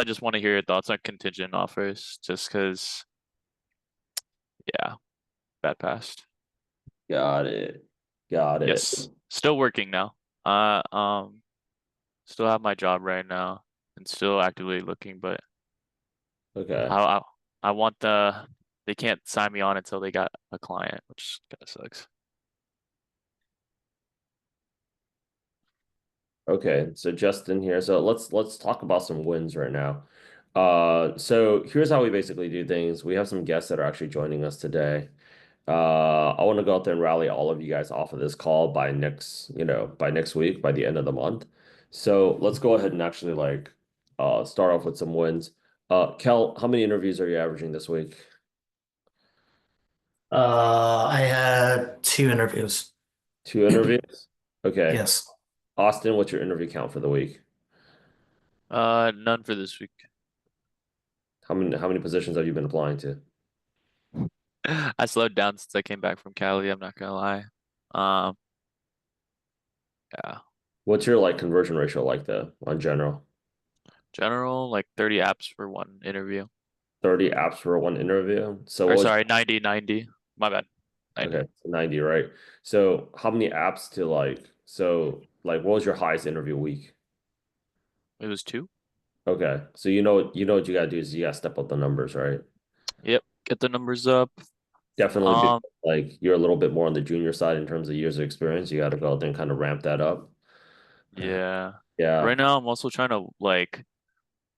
I just want to hear your thoughts on contingent offers, just because, yeah, bad past. Got it. Got it. Yes, still working now. Uh, um, Still have my job right now and still actively looking, but Okay. I I, I want they can't sign me on until they got a client, which kind of sucks. Okay. So Justin here. So let's talk about some wins right now. So here's how we basically do things. We have some guests that are actually joining us today. I want to go out there and rally all of you guys off of this call by by next week, by the end of the month. So let's go ahead and actually start off with some wins. Kel, how many interviews are you averaging this week? I had two interviews. Two interviews? Okay. Yes. Austin, what's your interview count for the week? None for this week. How many positions have you been applying to? I slowed down since I came back from Cali, I'm not gonna lie. Um, yeah. What's your conversion ratio like though on general? General, like 30 apps for one interview. 30 apps for one interview. So Or what was sorry, 90. My bad. 90. okay, so 90, right? So how many apps to what was your highest interview week? It was two? Okay. So what you gotta do is you gotta step up the numbers, right? Yep. Get the numbers up. Definitely be Um, you're a little bit more on the junior side in terms of years of experience. You gotta go out there and kind of ramp that up. yeah. Yeah. Right now I'm also trying to like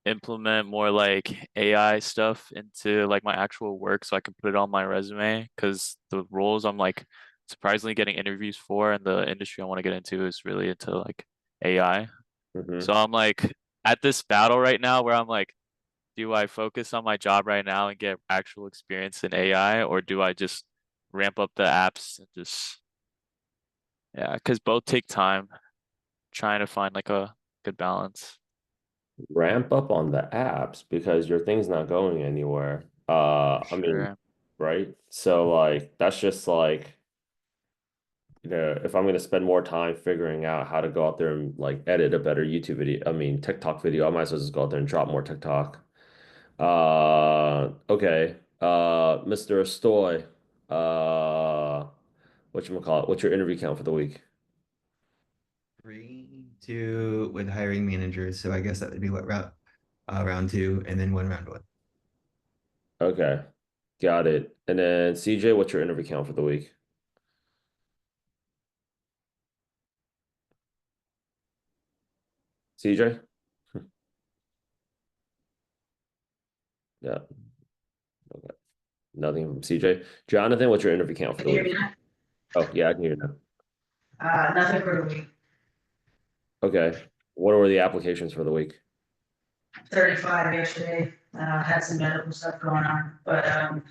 implement more like AI stuff into like my actual work so I can put it on my resume because the roles I'm like surprisingly getting interviews for and the industry I want to get into is really into like AI. So Hmm. I'm like at this battle right now where I'm like, do I focus on my job right now and get actual experience in AI or do I just ramp up the apps and just yeah, because both take time trying to find like a good balance. Ramp up on the apps because your thing's not going anywhere. For I mean, sure. right? So that's just if I'm gonna spend more time figuring out how to go out there and edit a better YouTube video, I mean TikTok video, I might as well just go out there and drop more TikTok. Okay. Mr. Stoy, whatchamacallit, what's your interview count for the week? Three, two with hiring managers. So I guess that would be what round two, and then one round one. Okay, got it. And then CJ, what's your interview count for the week? CJ? Yeah, okay. Nothing from CJ. Jonathan, what's your interview count for Can the you hear week? me now? Oh, yeah, I can hear you now. Nothing for the week. Okay. What were the applications for the week? 35 yesterday. Had some medical stuff going on, but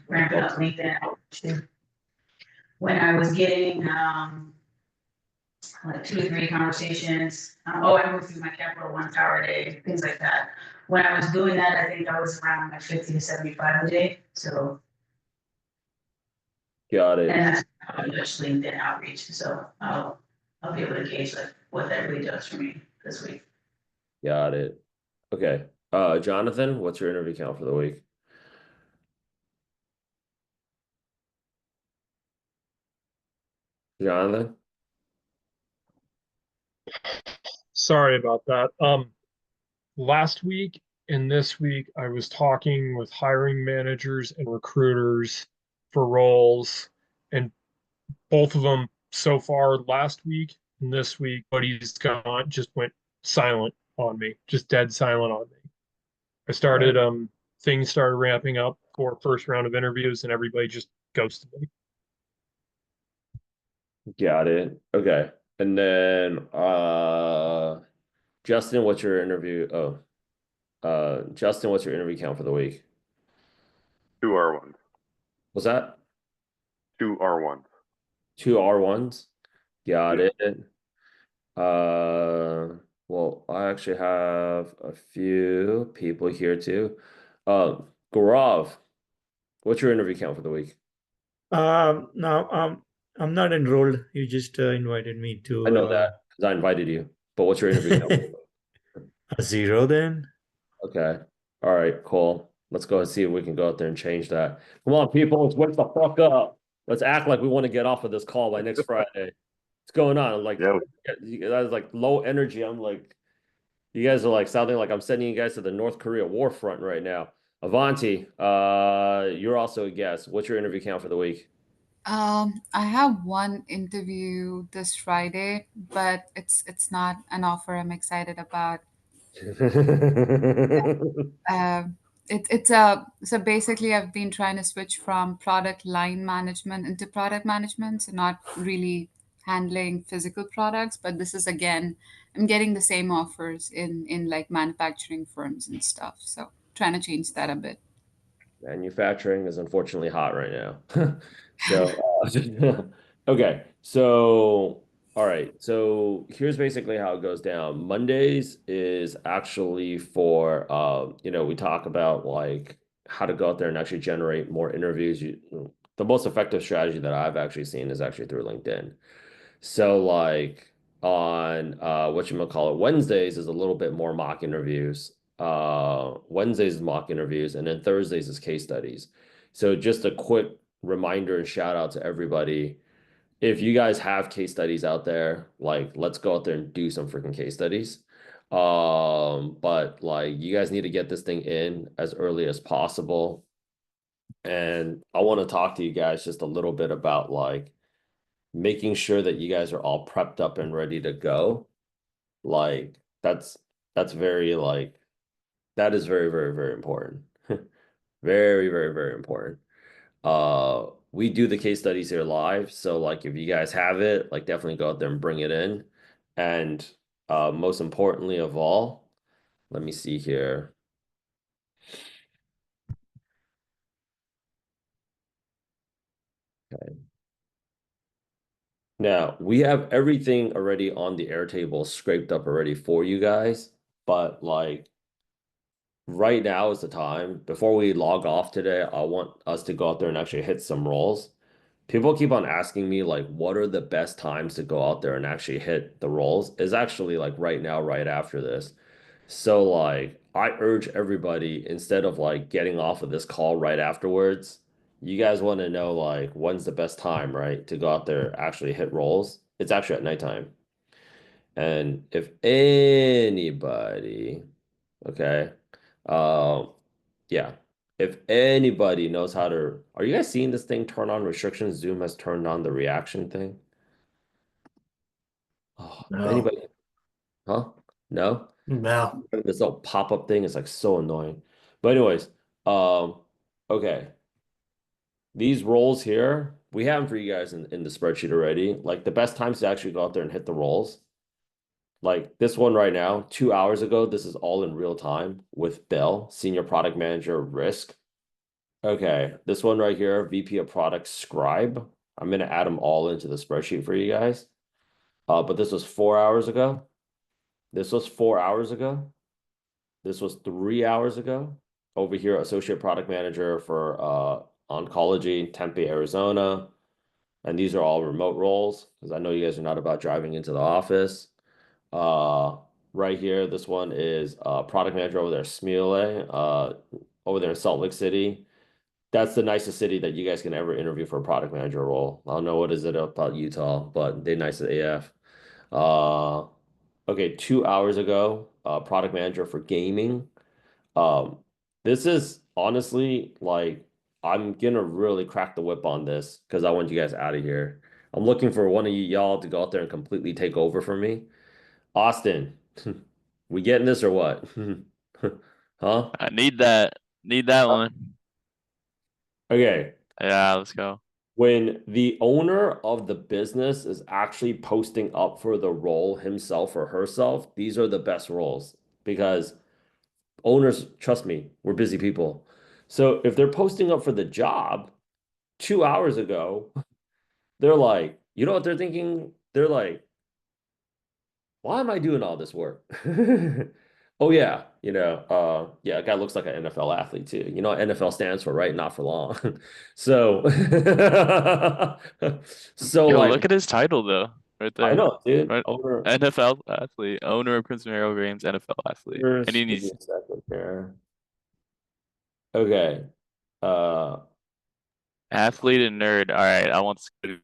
ramping up LinkedIn too. When I was getting like 2 or 3 conversations, I moved through my Capital One Power Day, things like that. When I was doing that, I think I was around like 50 to 75 a day. So, Got it. and that's how much LinkedIn outreach. So I'll be able to gauge like what that really does for me this week. Got it. Okay. Jonathan, what's your interview count for the week? Jonathan? Sorry about that. Last week and this week, I was talking with hiring managers and recruiters for roles, and both of them so far last week and this week, but he's gone, just went silent on me, just dead silent on me. I Right. started, things started ramping up for first round of interviews, and everybody just ghosted me. Got it. Okay. And then Justin, what's your interview? Oh, Justin, what's your interview count for the week? Two R1s. Was that Two R1s. two R1s? Got Yeah. it. Well, I actually have a few people here too. Gaurav, what's your interview count for the week? No, I'm not enrolled. You just invited me I to know that because I invited you, but what's your interview count? a zero then. Okay. All right, cool. Let's go and see if we can go out there and change that. Come on, people, let's wake the fuck up. Let's act like we want to get off of this call by next Friday. What's going on? Like, Yeah, you guys like low energy. I'm like, you guys are like sounding like I'm sending you guys to the North Korea war front right now. Avanti, you're also a guest. What's your interview count for the week? I have one interview this Friday, but it's not an offer I'm excited about. Um, it's a so basically I've been trying to switch from product line management into product management, so not really handling physical products, but this is again I'm getting the same offers in like manufacturing firms and stuff. So trying to change that a bit. Manufacturing is unfortunately hot right now. So, okay. So, all right. So here's basically how it goes down. Mondays is actually for, we talk about like how to go out there and actually generate more interviews. The most effective strategy that I've actually seen is actually through LinkedIn. So like on whatchamacallit, Wednesdays is a little bit more mock interviews. Wednesdays is mock interviews, and then Thursdays is case studies. So just a quick reminder and shout out to everybody. If you guys have case studies out there, like let's go out there and do some freaking case studies. But like you guys need to get this thing in as early as possible. And I want to talk to you guys just a little bit about like making sure that you guys are all prepped up and ready to go. Like that's very like that is very, very, very important. Very, very, very important. We do the case studies here live, so like if you guys have it, like definitely go out there and bring it in. And most importantly of all, let me see here. Okay. Now we have everything already on the Airtable scraped up already for you guys, but like right now is the time. Before we log off today, I want us to go out there and actually hit some rolls. People keep on asking me like what are the best times to go out there and actually hit the rolls? Is actually like right now, right after this. So like I urge everybody instead of like getting off of this call right afterwards, you guys want to know like when's the best time, right? To go out there actually hit rolls. It's actually at nighttime. And if anybody, okay, yeah, if anybody knows how to, are you guys seeing this thing turn on restrictions? Zoom has turned on the reaction thing. Oh, No, anybody? Huh? No? no. This little pop-up thing is like so annoying. But anyways, um, okay. These rolls here, we have them for you guys in the spreadsheet already. Like the best times to actually go out there and hit the rolls. Like this one right now, 2 hours ago, this is all in real time with Bill, Senior Product Manager, Risk. Okay, this one right here, VP of Product, Scribe. I'm gonna add them all into the spreadsheet for you guys. But this was 4 hours ago. This was 4 hours ago. This was 3 hours ago. Over here, Associate Product Manager for Oncology, Tempe, Arizona. And these are all remote roles because I know you guys are not about driving into the office. Uh, right here, this one is product manager over there, Smule, over there in Salt Lake City. That's the nicest city that you guys can ever interview for a product manager role. I don't know what is it about Utah, but they nice as AF. Uh, okay, 2 hours ago, product manager for gaming. Um, this is honestly like I'm gonna really crack the whip on this because I want you guys out of here. I'm looking for one of you y'all to go out there and completely take over for me. Austin, we getting this or what? Huh? I need that. Need that one. Okay. Yeah, let's go. When the owner of the business is actually posting up for the role himself or herself, these are the best roles because owners, trust me, we're busy people. So if they're posting up for the job 2 hours ago, they're like, you know what they're thinking? They're like, why am I doing all this work? Oh yeah, yeah, a guy looks like an NFL athlete too. You know what NFL stands for, right? Not for long. So so Yo, like look at his title though, right I there. know, dude. Right, NFL athlete, owner of Consumer Games, NFL athlete, and he Give me needs a second here. Okay. Uh, Athlete and nerd. All right, I want to.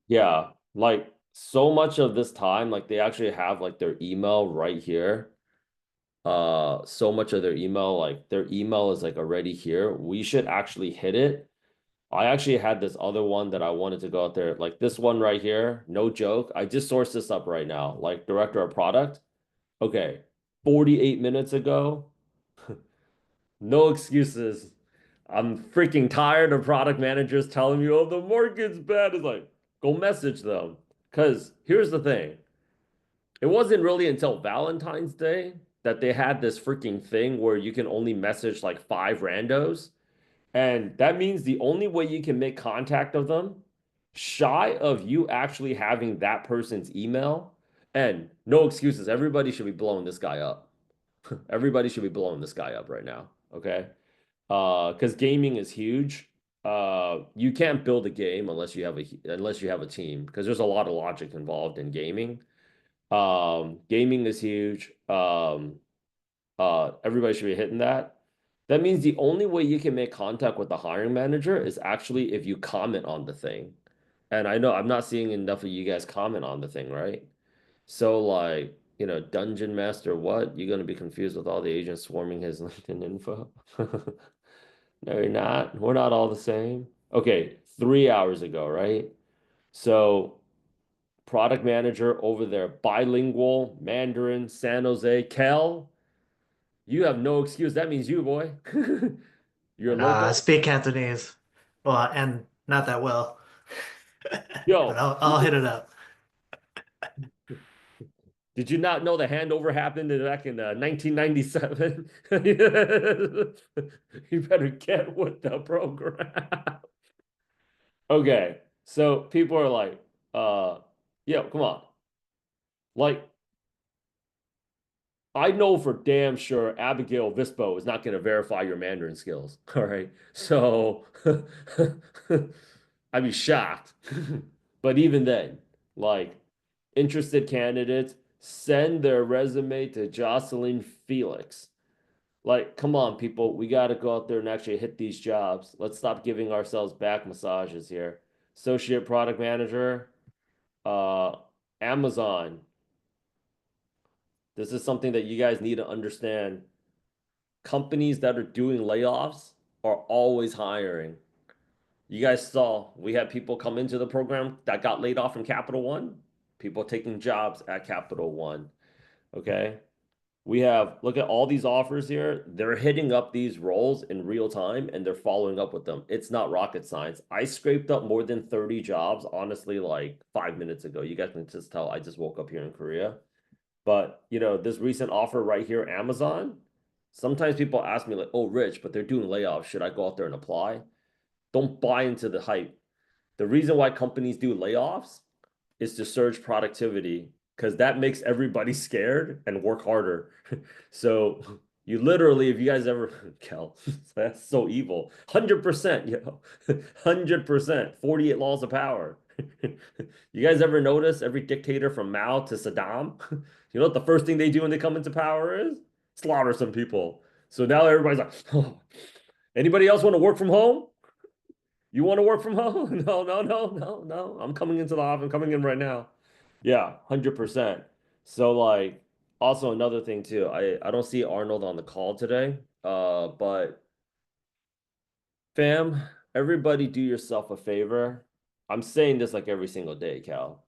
yeah, like so much of this time, like they actually have like their email right here. So much of their email, like their email is like already here. We should actually hit it. I actually had this other one that I wanted to go out there, like this one right here. No joke. I just sourced this up right now, like director of product. Okay, 48 minutes ago. No excuses. I'm freaking tired of product managers telling me, oh, the market's bad. It's like, go message them. Because here's the thing. It wasn't really until Valentine's Day that they had this freaking thing where you can only message like 5 randos. And that means the only way you can make contact of them, shy of you actually having that person's email, and no excuses. Everybody should be blowing this guy up. Everybody should be blowing this guy up right now. Okay. Because gaming is huge. You can't build a game unless you have a team, because there's a lot of logic involved in gaming. Gaming is huge. Everybody should be hitting that. That means the only way you can make contact with the hiring manager is actually if you comment on the thing. And I know I'm not seeing enough of you guys comment on the thing, right? So like, Dungeon Master, what? You're gonna be confused with all the agents swarming his LinkedIn info? No, you're not. We're not all the same. Okay, 3 hours ago, right? So product manager over there, bilingual, Mandarin, San Jose, Kel. You have no excuse. That means you, boy. You're I local. speak Cantonese. Well, and not that well. But Yo, I'll hit it up. did you not know the handover happened back in 1997? You better get with the program. Okay, so people are like, yo, come on. Like, I know for damn sure Abigail Vispo is not going to verify your Mandarin skills. All right. So I'd be shocked. But even then, like, interested candidates send their resume to Jocelyn Felix. Like, come on, people. We got to go out there and actually hit these jobs. Let's stop giving ourselves back massages here. Associate product manager, uh, Amazon. This is something that you guys need to understand. Companies that are doing layoffs are always hiring. You guys saw we had people come into the program that got laid off from Capital One, people taking jobs at Capital One. Okay. We have, look at all these offers here. They're hitting up these roles in real time and they're following up with them. It's not rocket science. I scraped up more than 30 jobs, honestly, like 5 minutes ago. You guys can just tell I just woke up here in Korea. But, this recent offer right here, Amazon, sometimes people ask me, like, oh, Rich, but they're doing layoffs. Should I go out there and apply? Don't buy into the hype. The reason why companies do layoffs is to surge productivity, because that makes everybody scared and work harder. So you literally, if you guys ever, Kel, that's so evil. 100%, 100%, 48 laws of power. You guys ever notice every dictator from Mao to Saddam? You know what the first thing they do when they come into power is? Slaughter some people. So now everybody's like, oh, anybody else want to work from home? You want to work from home? No, no, no, no, no. I'm coming into the office. I'm coming in right now. Yeah, 100%. So like, also another thing too, I don't see Arnold on the call today. But fam, everybody do yourself a favor. I'm saying this like every single day, Cal.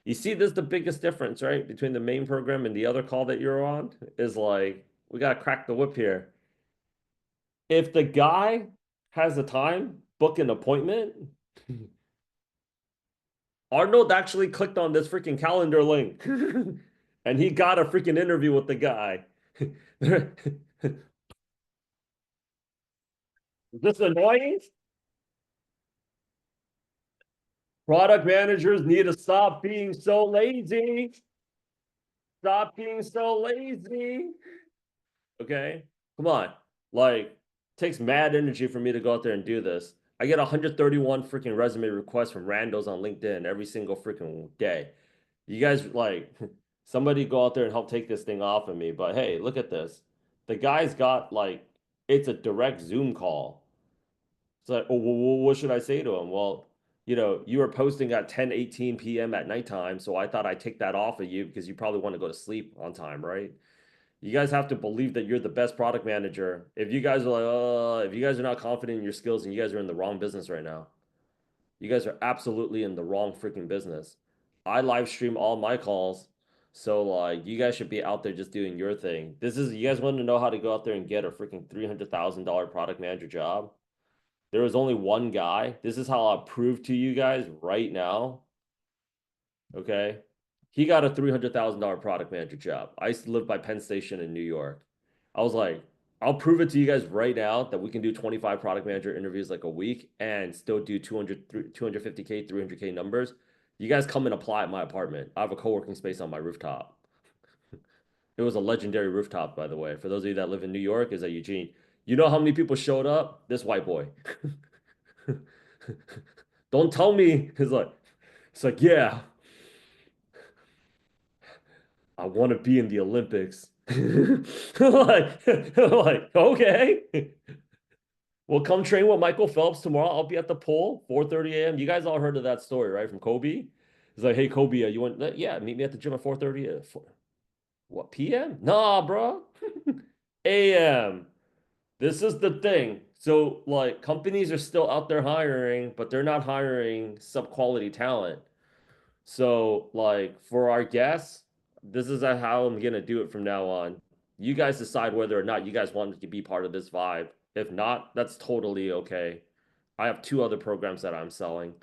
You see, this is the biggest difference, right? Between the main program and the other call that you're on is like, we gotta crack the whip here. If the guy has the time, book an appointment. Arnold actually clicked on this freaking calendar link and he got a freaking interview with the guy. Is this annoying? Product managers need to stop being so lazy. Stop being so lazy. Okay, come on. Like, takes mad energy for me to go out there and do this. I get 131 freaking resume requests from randos on LinkedIn every single freaking day. You guys, like, somebody go out there and help take this thing off of me. But hey, look at this. The guy's got like It's a direct Zoom call. It's like, oh, well, what should I say to him? Well, you were posting at 10:18 p.m. at nighttime, so I thought I'd take that off of you because you probably want to go to sleep on time, right? You guys have to believe that you're the best product manager. If you guys are like, if you guys are not confident in your skills, and you guys are in the wrong business right now. You guys are absolutely in the wrong freaking business. I live stream all my calls. So like you guys should be out there just doing your thing. You guys want to know how to go out there and get a freaking $300,000 product manager job? There was only one guy. This is how I'll prove to you guys right now. Okay. He got a $300,000 product manager job. I used to live by Penn Station in New York. I was like, I'll prove it to you guys right now that we can do 25 product manager interviews like a week and still do 250K, 300K numbers. You guys come and apply at my apartment. I have a co-working space on my rooftop. It was a legendary rooftop, by the way. For those of you that live in New York, is at Eugene. You know how many people showed up? This white boy. Don't tell me. It's like, yeah, I want to be in the Olympics. Okay. Well, come train with Michael Phelps tomorrow. I'll be at the pool, 4:30 a.m. You guys all heard of that story, right? From Kobe. He's like, hey, Kobe, you want, yeah, meet me at the gym at 4:30. What, p.m.? Nah, bro. a.m. This is the thing. So, like, companies are still out there hiring, but they're not hiring sub-quality talent. So, like, for our guests, this is how I'm gonna do it from now on. You guys decide whether or not you guys want to be part of this vibe. If not, that's totally okay. I have two other programs that I'm selling.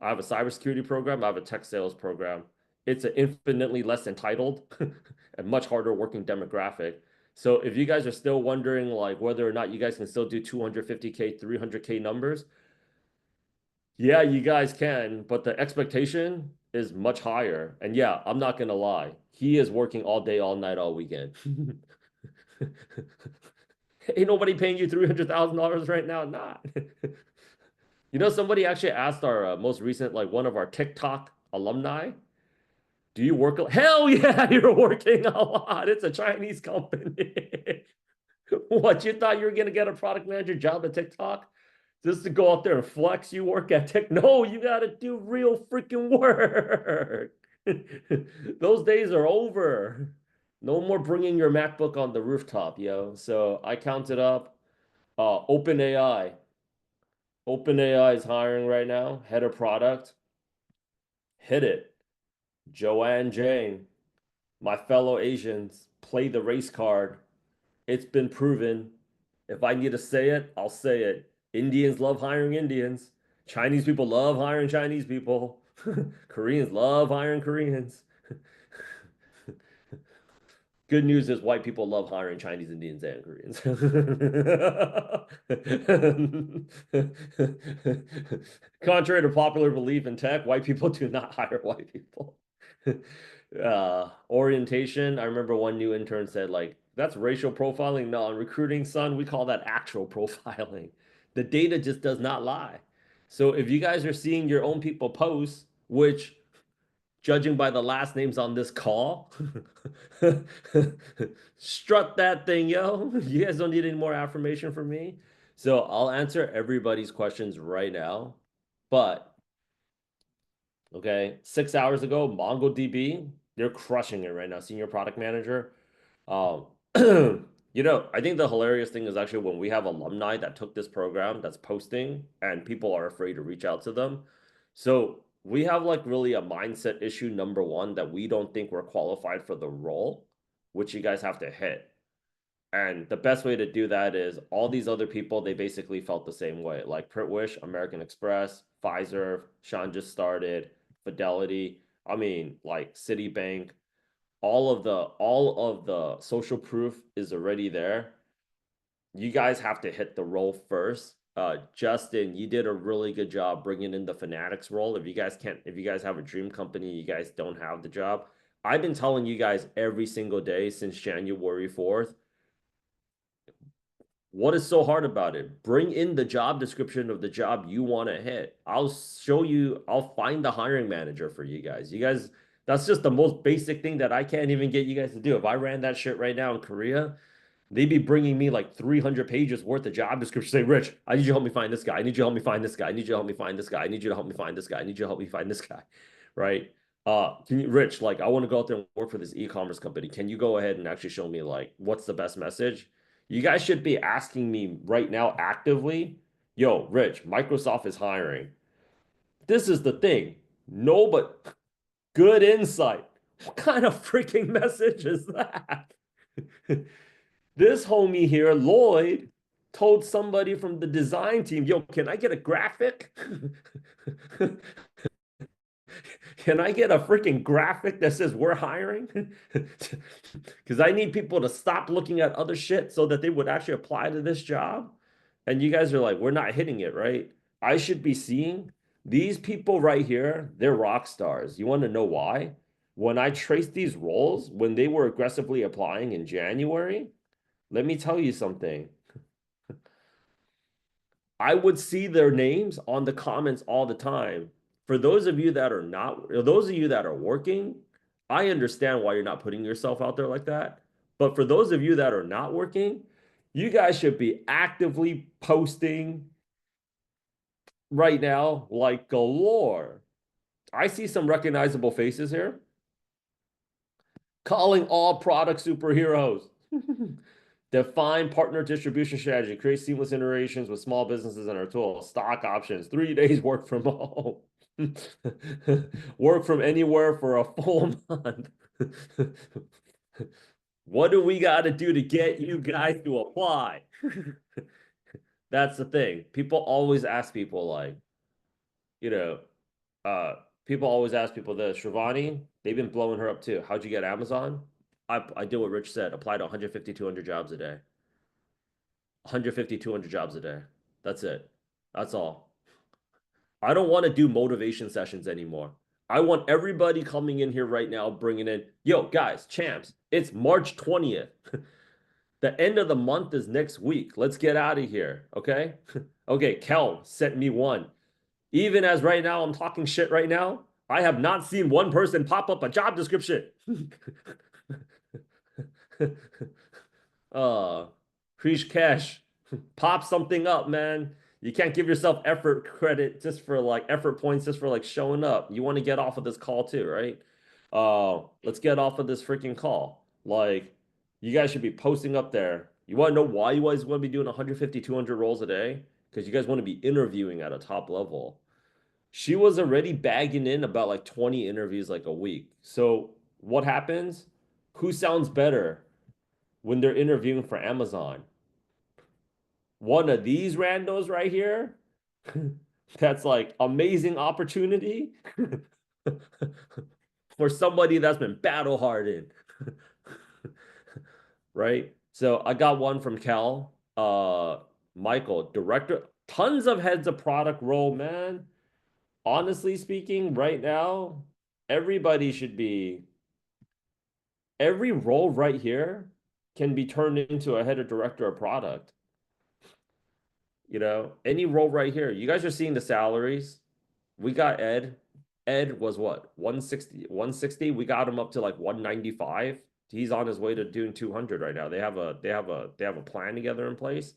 I have a cybersecurity program, I have a tech sales program. It's an infinitely less entitled and much harder working demographic. So if you guys are still wondering like whether or not you guys can still do 250K, 300K numbers, yeah, you guys can, but the expectation is much higher. And yeah, I'm not gonna lie. He is working all day, all night, all weekend. Ain't nobody paying you $300,000 right now. Not. Somebody actually asked our most recent, like one of our TikTok alumni, do you work? Hell yeah, you're working a lot. It's a Chinese company. What, you thought you were going to get a product manager job at TikTok? Just to go out there and flex you work at Tech? No, you got to do real freaking work. Those days are over. No more bringing your MacBook on the rooftop, yo. So I counted up OpenAI. OpenAI is hiring right now, head of product. Hit it. Joanne Jane, my fellow Asians, play the race card. It's been proven. If I need to say it, I'll say it. Indians love hiring Indians. Chinese people love hiring Chinese people. Koreans love hiring Koreans. Good news is white people love hiring Chinese, Indians, and Koreans. Contrary to popular belief in tech, white people do not hire white people. Orientation. I remember one new intern said, like, that's racial profiling. No, in recruiting, son, we call that actual profiling. The data just does not lie. So if you guys are seeing your own people post, which judging by the last names on this call, strut that thing, yo. You guys don't need any more affirmation from me. So I'll answer everybody's questions right now. But, okay, 6 hours ago, MongoDB, they're crushing it right now. Senior product manager. I think the hilarious thing is actually when we have alumni that took this program that's posting and people are afraid to reach out to them. So we have like really a mindset issue, number one, that we don't think we're qualified for the role, which you guys have to hit. And the best way to do that is all these other people, they basically felt the same way. Like Printwish, American Express, Pfizer, Sean just started, Fidelity, like Citibank, all of the social proof is already there. You guys have to hit the role first. Justin, you did a really good job bringing in the Fanatics role. If you guys have a dream company, you guys don't have the job. I've been telling you guys every single day since January 4th. What is so hard about it? Bring in the job description of the job you want to hit. I'll find the hiring manager for you guys. That's just the most basic thing that I can't even get you guys to do. If I ran that shit right now in Korea, They'd be bringing me like 300 pages worth of job description. Say, Rich, I need you to help me find this guy. I need you to help me find this guy. I need you to help me find this guy. I need you to help me find this guy. I need you to help me find this guy. Right? Can you, Rich, like, I want to go out there and work for this e-commerce company. Can you go ahead and actually show me like what's the best message? You guys should be asking me right now actively, yo, Rich, Microsoft is hiring. This is the thing. No, but good insight. What kind of freaking message is that? This homie here, Lloyd, told somebody from the design team, yo, can I get a graphic? Can I get a freaking graphic that says we're hiring? Because I need people to stop looking at other shit so that they would actually apply to this job. And you guys are like, we're not hitting it, right? I should be seeing these people right here, they're rock stars. You want to know why? When I traced these roles, when they were aggressively applying in January, let me tell you something. I would see their names on the comments all the time. For those of you that are not, those of you that are working, I understand why you're not putting yourself out there like that. But for those of you that are not working, you guys should be actively posting right now like galore. I see some recognizable faces here. Calling all product superheroes. Define partner distribution strategy. Create seamless integrations with small businesses in our tool. Stock options. 3 days work from home. Work from anywhere for a full month. What do we got to do to get you guys to apply? That's the thing. People always ask people like, you know, people always ask people this. Shivani, they've been blowing her up too. How'd you get Amazon? I did what Rich said. Apply to 150, 200 jobs a day. 150, 200 jobs a day. That's it. That's all. I don't want to do motivation sessions anymore. I want everybody coming in here right now, bringing in, yo, guys, champs, it's March 20th. The end of the month is next week. Let's get out of here. Okay. Okay. Kel sent me one. Even as right now, I'm talking shit right now. I have not seen one person pop up a job description. Krish Cash, pop something up, man. You can't give yourself effort credit just for like effort points just for like showing up. You want to get off of this call too, right? Let's get off of this freaking call. Like, you guys should be posting up there. You want to know why you guys want to be doing 150, 200 rolls a day? Because you guys want to be interviewing at a top level. She was already bagging in about like 20 interviews like a week. So what happens? Who sounds better when they're interviewing for Amazon? One of these randos right here, that's like amazing opportunity for somebody that's been battle hardened. Right? So I got one from Cal. Michael, director, tons of heads of product role, man. Honestly speaking, right now, everybody should be, every role right here can be turned into a head of director of product. You know, any role right here. You guys are seeing the salaries. We got Ed. Ed was what? 160. We got him up to like 195. He's on his way to doing 200 right now. They have a plan together in place.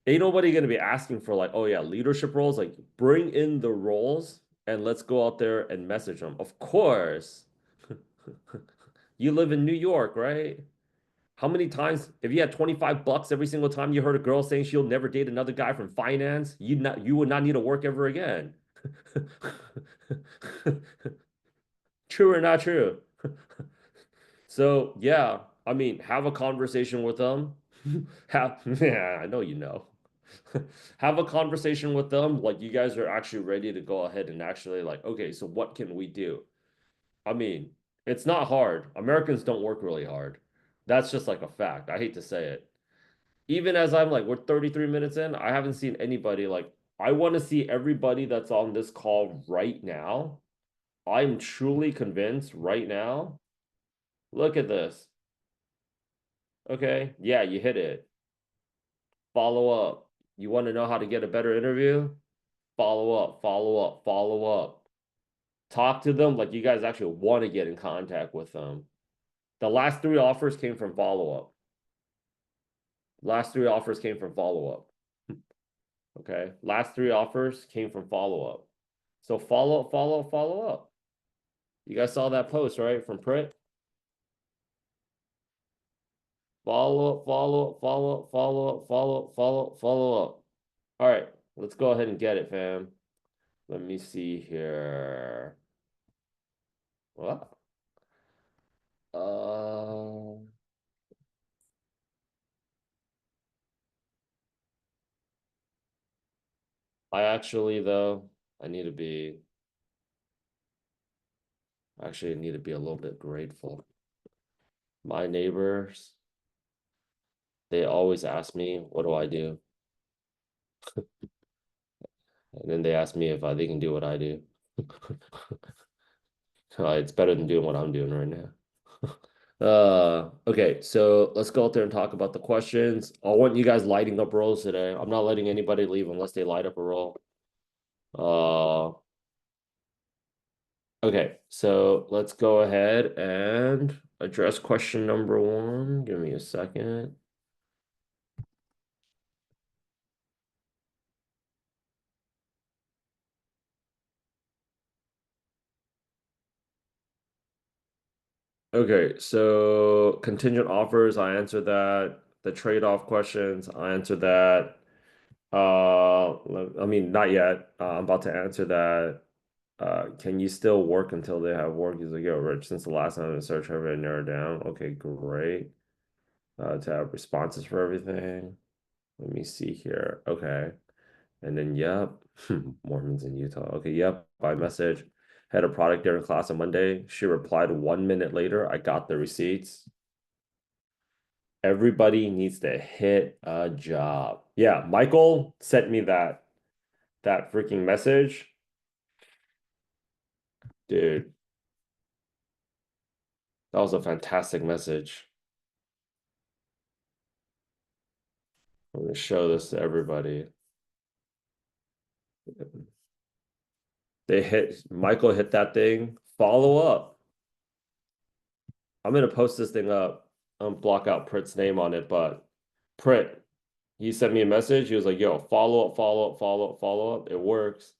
Ain't nobody going to be asking for like, oh yeah, leadership roles. Like, bring in the roles and let's go out there and message them. Of course. You live in New York, right? How many times, if you had 25 bucks every single time you heard a girl saying she'll never date another guy from finance, you would not need to work ever again. True or not true? So yeah, I mean, have a conversation with them. Yeah, I know you know. Have a conversation with them. Like, you guys are actually ready to go ahead and actually like, okay, so what can we do? I mean, it's not hard. Americans don't work really hard. That's just like a fact. I hate to say it. Even as I'm like, we're 33 minutes in, I haven't seen anybody like, I want to see everybody that's on this call right now. I'm truly convinced right now. Look at this. Okay. Yeah, you hit it. Follow up. You want to know how to get a better interview? Follow up, follow up, follow up. Talk to them like you guys actually want to get in contact with them. The last 3 offers came from follow up. Last 3 offers came from follow-up. Okay, last 3 offers came from follow-up. So follow up, follow up, follow up. You guys saw that post, right, from Prit? Follow up, follow up, follow up, follow up, follow up, follow up, follow up. All right, let's go ahead and get it, fam. Let me see here. Wow. I actually though, I need to be actually I need to be a little bit grateful. My neighbors, they always ask me, what do I do? And then they ask me if they can do what I do. It's better than doing what I'm doing right now. Okay, so let's go out there and talk about the questions. I want you guys lighting up roles today. I'm not letting anybody leave unless they light up a role. Okay, so let's go ahead and address question number 1. Give me a second. Okay, so contingent offers, I answered that. The trade-off questions, I answered that. I mean, not yet. I'm about to answer that. Can you still work until they have work? He's like, yo, Rich, since the last time the search have been narrowed down. Okay, great. To have responses for everything. Let me see here. Okay. And then, yep, Mormons in Utah. Okay, yep, by message. Had a product during class on Monday. She replied 1 minute later. I got the receipts. Everybody needs to hit a job. Yeah, Michael sent me that freaking message. Dude, that was a fantastic message. I'm gonna show this to everybody. Michael hit that thing. Follow up. I'm gonna post this thing up. Block out Prit's name on it, but Prit, he sent me a message. He was like, yo, follow up, follow up, follow up, follow up. It works.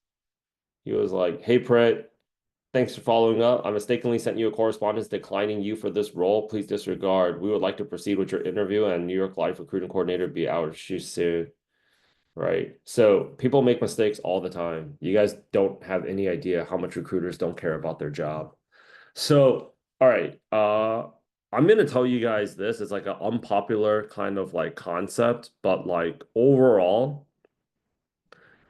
He was like, hey, Prit, thanks for following up. I mistakenly sent you a correspondence declining you for this role. Please disregard. We would like to proceed with your interview, and New York Life recruiting coordinator be out soon. Right. So people make mistakes all the time. You guys don't have any idea how much recruiters don't care about their job. So, all right. I'm gonna tell you guys this. It's like an unpopular kind of like concept, but like overall,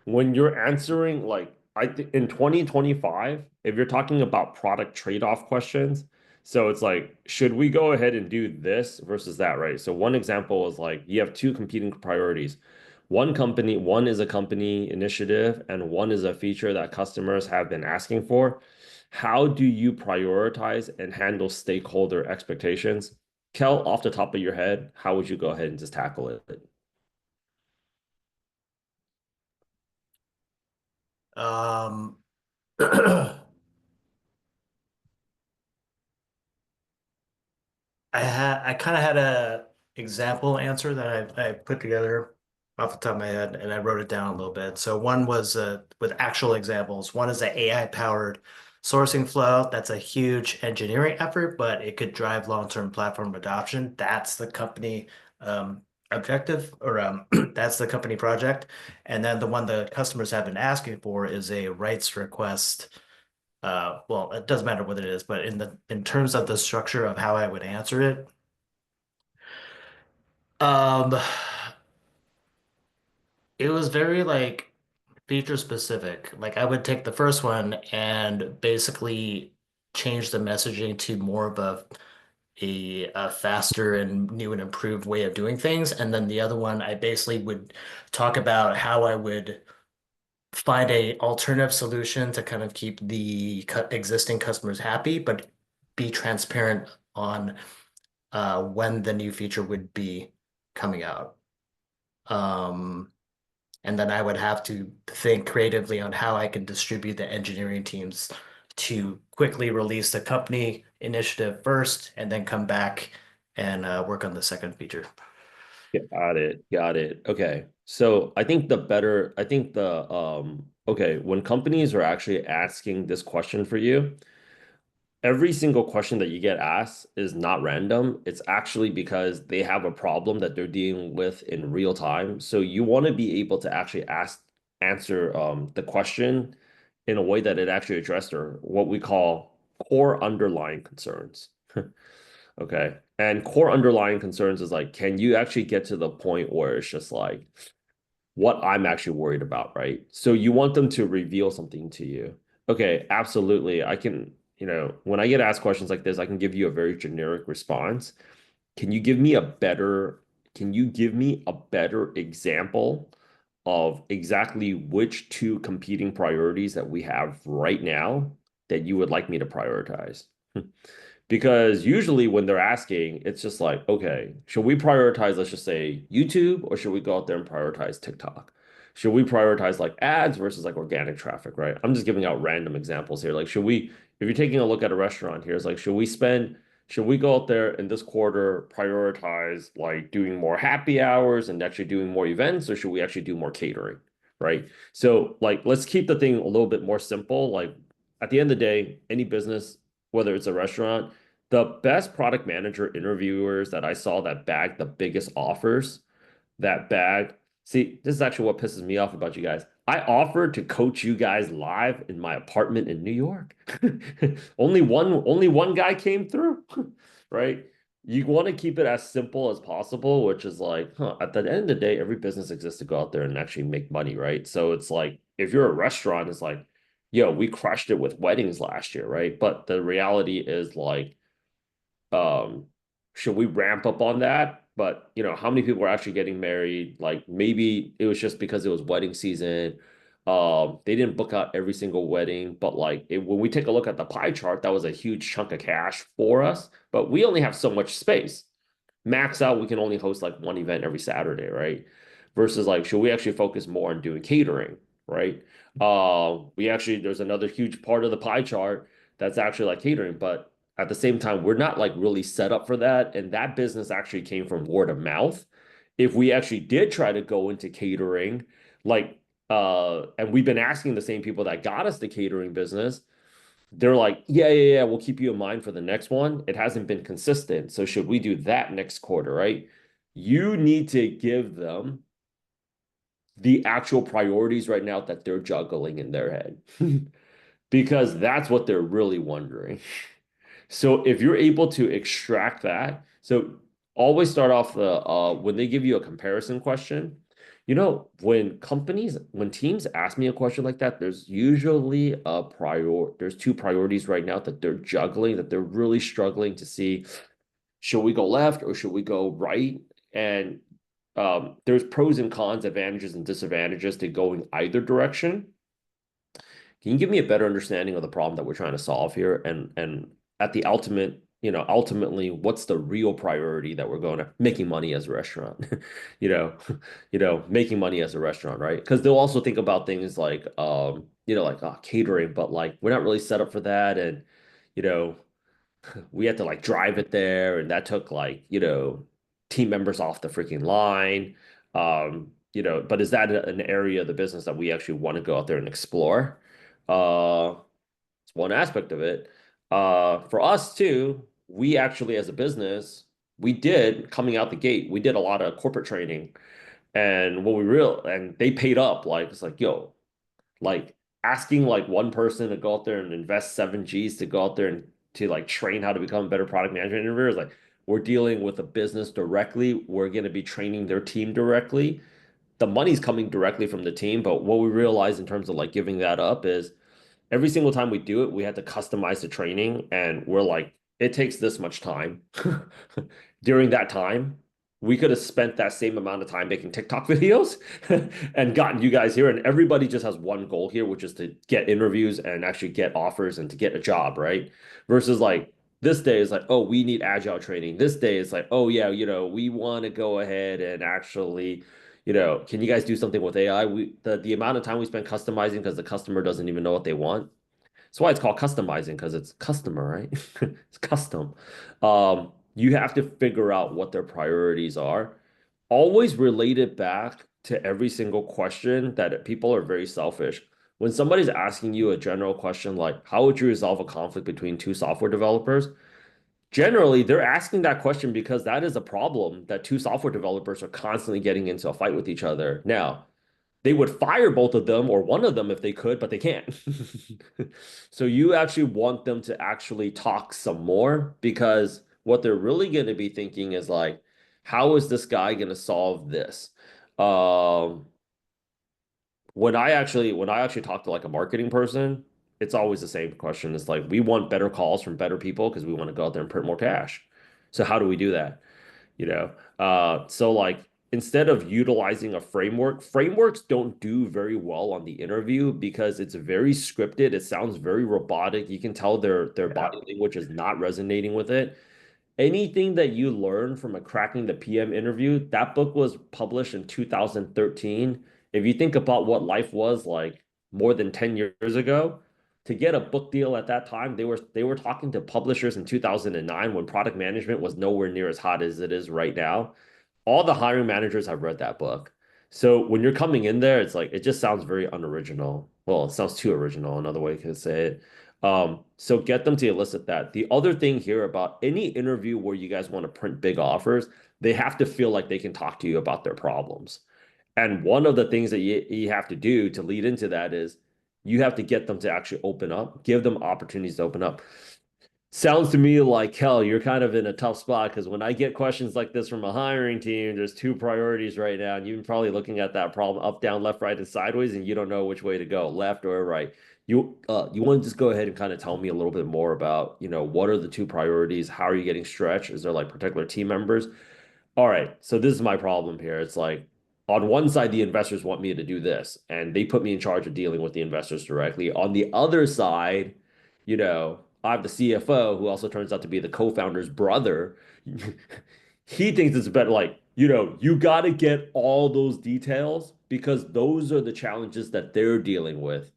when you're answering like I think in 2025, if you're talking about product trade-off questions, so it's like, should we go ahead and do this versus that, right? So one example is like you have 2 competing priorities. One is a company initiative, and one is a feature that customers have been asking for. How do you prioritize and handle stakeholder expectations? Kel, off the top of your head, how would you go ahead and just tackle it? I kind of had a example answer that I put together off the top of my head, and I wrote it down a little bit. So one was with actual examples. One is an AI powered sourcing flow. That's a huge engineering effort, but it could drive long-term platform adoption. That's the company objective, or that's the company project. And then the one the customers have been asking for is a rights request. Well, it doesn't matter what it is, but in terms of the structure of how I would answer it, um, it was very like feature specific. Like I would take the first one and basically change the messaging to more of a faster and new and improved way of doing things. And then the other one, I basically would talk about how I would find a alternative solution to kind of keep the existing customers happy, but be transparent on when the new feature would be coming out. And then I would have to think creatively on how I can distribute the engineering teams to quickly release the company initiative first, and then come back and work on the second feature. Got it. Got it. Okay. So I think okay, when companies are actually asking this question for you, every single question that you get asked is not random. It's actually because they have a problem that they're dealing with in real time. So you want to be able to actually answer the question in a way that it actually addressed or what we call core underlying concerns. Okay. And core underlying concerns is like, can you actually get to the point where it's just like what I'm actually worried about, right? So you want them to reveal something to you. Okay, absolutely. I can, when I get asked questions like this, I can give you a very generic response. Can you give me a better, can you give me a better example of exactly which two competing priorities that we have right now that you would like me to prioritize? Because usually when they're asking, it's just like, okay, should we prioritize, let's just say YouTube, or should we go out there and prioritize TikTok? Should we prioritize like ads versus like organic traffic, right? I'm just giving out random examples here. Like, if you're taking a look at a restaurant here, it's like, should we go out there in this quarter prioritize like doing more happy hours and actually doing more events, or should we actually do more catering, right? So like, let's keep the thing a little bit more simple. Like at the end of the day, any business, whether it's a restaurant, the best product manager interviewers that I saw that bagged the biggest offers, that bag. See, this is actually what pisses me off about you guys. I offered to coach you guys live in my apartment in New York. Only one guy came through, right? You want to keep it as simple as possible, which is like, at the end of the day, every business exists to go out there and actually make money, right? So it's like, if you're a restaurant, it's like, yo, we crushed it with weddings last year, right? But the reality is like, um, should we ramp up on that? But how many people are actually getting married? Like maybe it was just because it was wedding season. They didn't book out every single wedding, but like when we take a look at the pie chart, that was a huge chunk of cash for us. But we only have so much space. Max out, we can only host like one event every Saturday, right? Versus like, should we actually focus more on doing catering, right? There's another huge part of the pie chart that's actually like catering, but at the same time, we're not like really set up for that. And that business actually came from word of mouth. If we actually did try to go into catering, like, and we've been asking the same people that got us the catering business, they're like, yeah, yeah, yeah, we'll keep you in mind for the next one. It hasn't been consistent. So should we do that next quarter, right? You need to give them the actual priorities right now that they're juggling in their head because that's what they're really wondering. So if you're able to extract that, so always start off when they give you a comparison question, when teams ask me a question like that, there's usually there's two priorities right now that they're juggling, that they're really struggling to see, should we go left or should we go right? And there's pros and cons, advantages and disadvantages to going either direction. Can you give me a better understanding of the problem that we're trying to solve here? And at the ultimately, what's the real priority that we're going to making money as a restaurant? you know, making money as a restaurant, right? Because they'll also think about things like catering, but like we're not really set up for that. And you know, we had to like drive it there, and that took like, team members off the freaking line. But is that an area of the business that we actually want to go out there and explore? It's one aspect of it. For us too, we actually as a business, we did coming out the gate, we did a lot of corporate training. And and they paid up, like it's like, yo, like asking like one person to go out there and invest 7 Gs to go out there and to like train how to become a better product management interviewer is like, we're dealing with a business directly. We're going to be training their team directly. The money's coming directly from the team, but what we realize in terms of like giving that up is every single time we do it, we had to customize the training, and we're like, it takes this much time. During that time, we could have spent that same amount of time making TikTok videos and gotten you guys here. And everybody just has one goal here, which is to get interviews and actually get offers and to get a job, right? Versus like this day is like, oh, we need agile training. This day is like, oh yeah, we want to go ahead and actually, can you guys do something with AI? The amount of time we spend customizing because the customer doesn't even know what they want. That's why it's called customizing, because it's customer, right? It's custom. You have to figure out what their priorities are. always relate it back to every single question that people are very selfish. When somebody's asking you a general question like, how would you resolve a conflict between two software developers? Generally, they're asking that question because that is a problem that two software developers are constantly getting into a fight with each other. Now, they would fire both of them or one of them if they could, but they can't. So you actually want them to actually talk some more because what they're really going to be thinking is like, how is this guy going to solve this? Um, when I actually talk to like a marketing person, it's always the same question. It's like we want better calls from better people because we want to go out there and print more cash. So how do we do that? You know, so like instead of utilizing a framework, frameworks don't do very well on the interview because it's very scripted. It sounds very robotic. You can tell their body language is not resonating with it. Anything that you learn from a cracking the PM interview, that book was published in 2013. If you think about what life was like more than 10 years ago, to get a book deal at that time, they were talking to publishers in 2009 when product management was nowhere near as hot as it is right now. All the hiring managers have read that book. So when you're coming in there, it's like it just sounds very unoriginal. Well, it sounds too original, another way to say it. So get them to elicit that. The other thing here about any interview where you guys want to print big offers, they have to feel like they can talk to you about their problems. And one of the things that you have to do to lead into that is you have to get them to actually open up, give them opportunities to open up. Sounds to me like, hell, you're kind of in a tough spot because when I get questions like this from a hiring team, there's two priorities right now. And you're probably looking at that problem up, down, left, right, and sideways, and you don't know which way to go, left or right. You want to just go ahead and kind of tell me a little bit more about, what are the two priorities? How are you getting stretched? Is there like particular team members? All right, so this is my problem here. It's like on one side, the investors want me to do this, and they put me in charge of dealing with the investors directly. On the other side, I have the CFO who also turns out to be the co-founder's brother. He thinks it's better, like, you got to get all those details because those are the challenges that they're dealing with.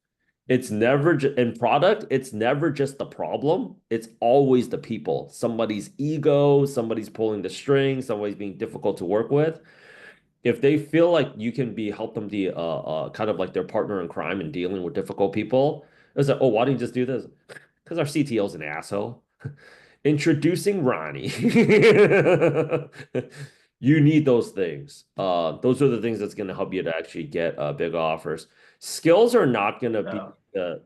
It's never in product, it's never just the problem. It's always the people. Somebody's ego, somebody's pulling the string, somebody's being difficult to work with. If they feel like you can help them be kind of like their partner in crime in dealing with difficult people, it's like, oh, why don't you just do this? Because our CTO's an asshole. Introducing Ronnie. You need those things. Those are the things that's going to help you to actually get big offers. Skills are not going to be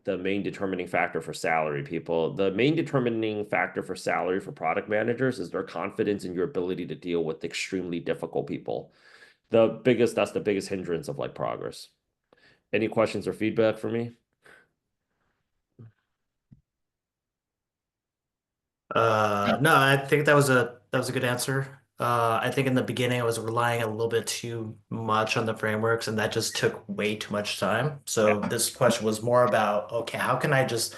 the main determining factor for salary, people. The main determining factor for salary for product managers is their confidence in your ability to deal with extremely difficult people. That's the biggest hindrance of like progress. Any questions or feedback for me? No, I think that was a good answer. I think in the beginning I was relying a little bit too much on the frameworks, and that just took way too much time. So this question was more about, okay, how can I just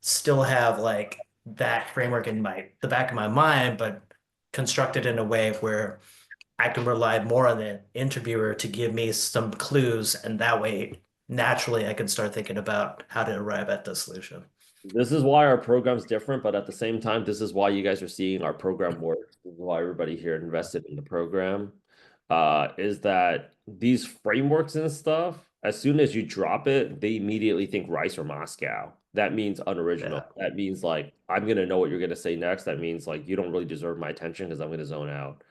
still have like that framework in the back of my mind, but construct it in a way where I can rely more on the interviewer to give me some clues, and that way naturally I can start thinking about how to arrive at the solution. This is why our program's different, but at the same time, this is why you guys are seeing our program work. This is why everybody here invested in the program. Is that these frameworks and stuff, as soon as you drop it, they immediately think Rice or Moscow. That means unoriginal. Yeah. That means like I'm gonna know what you're gonna say next. That means like you don't really deserve my attention because I'm gonna zone out.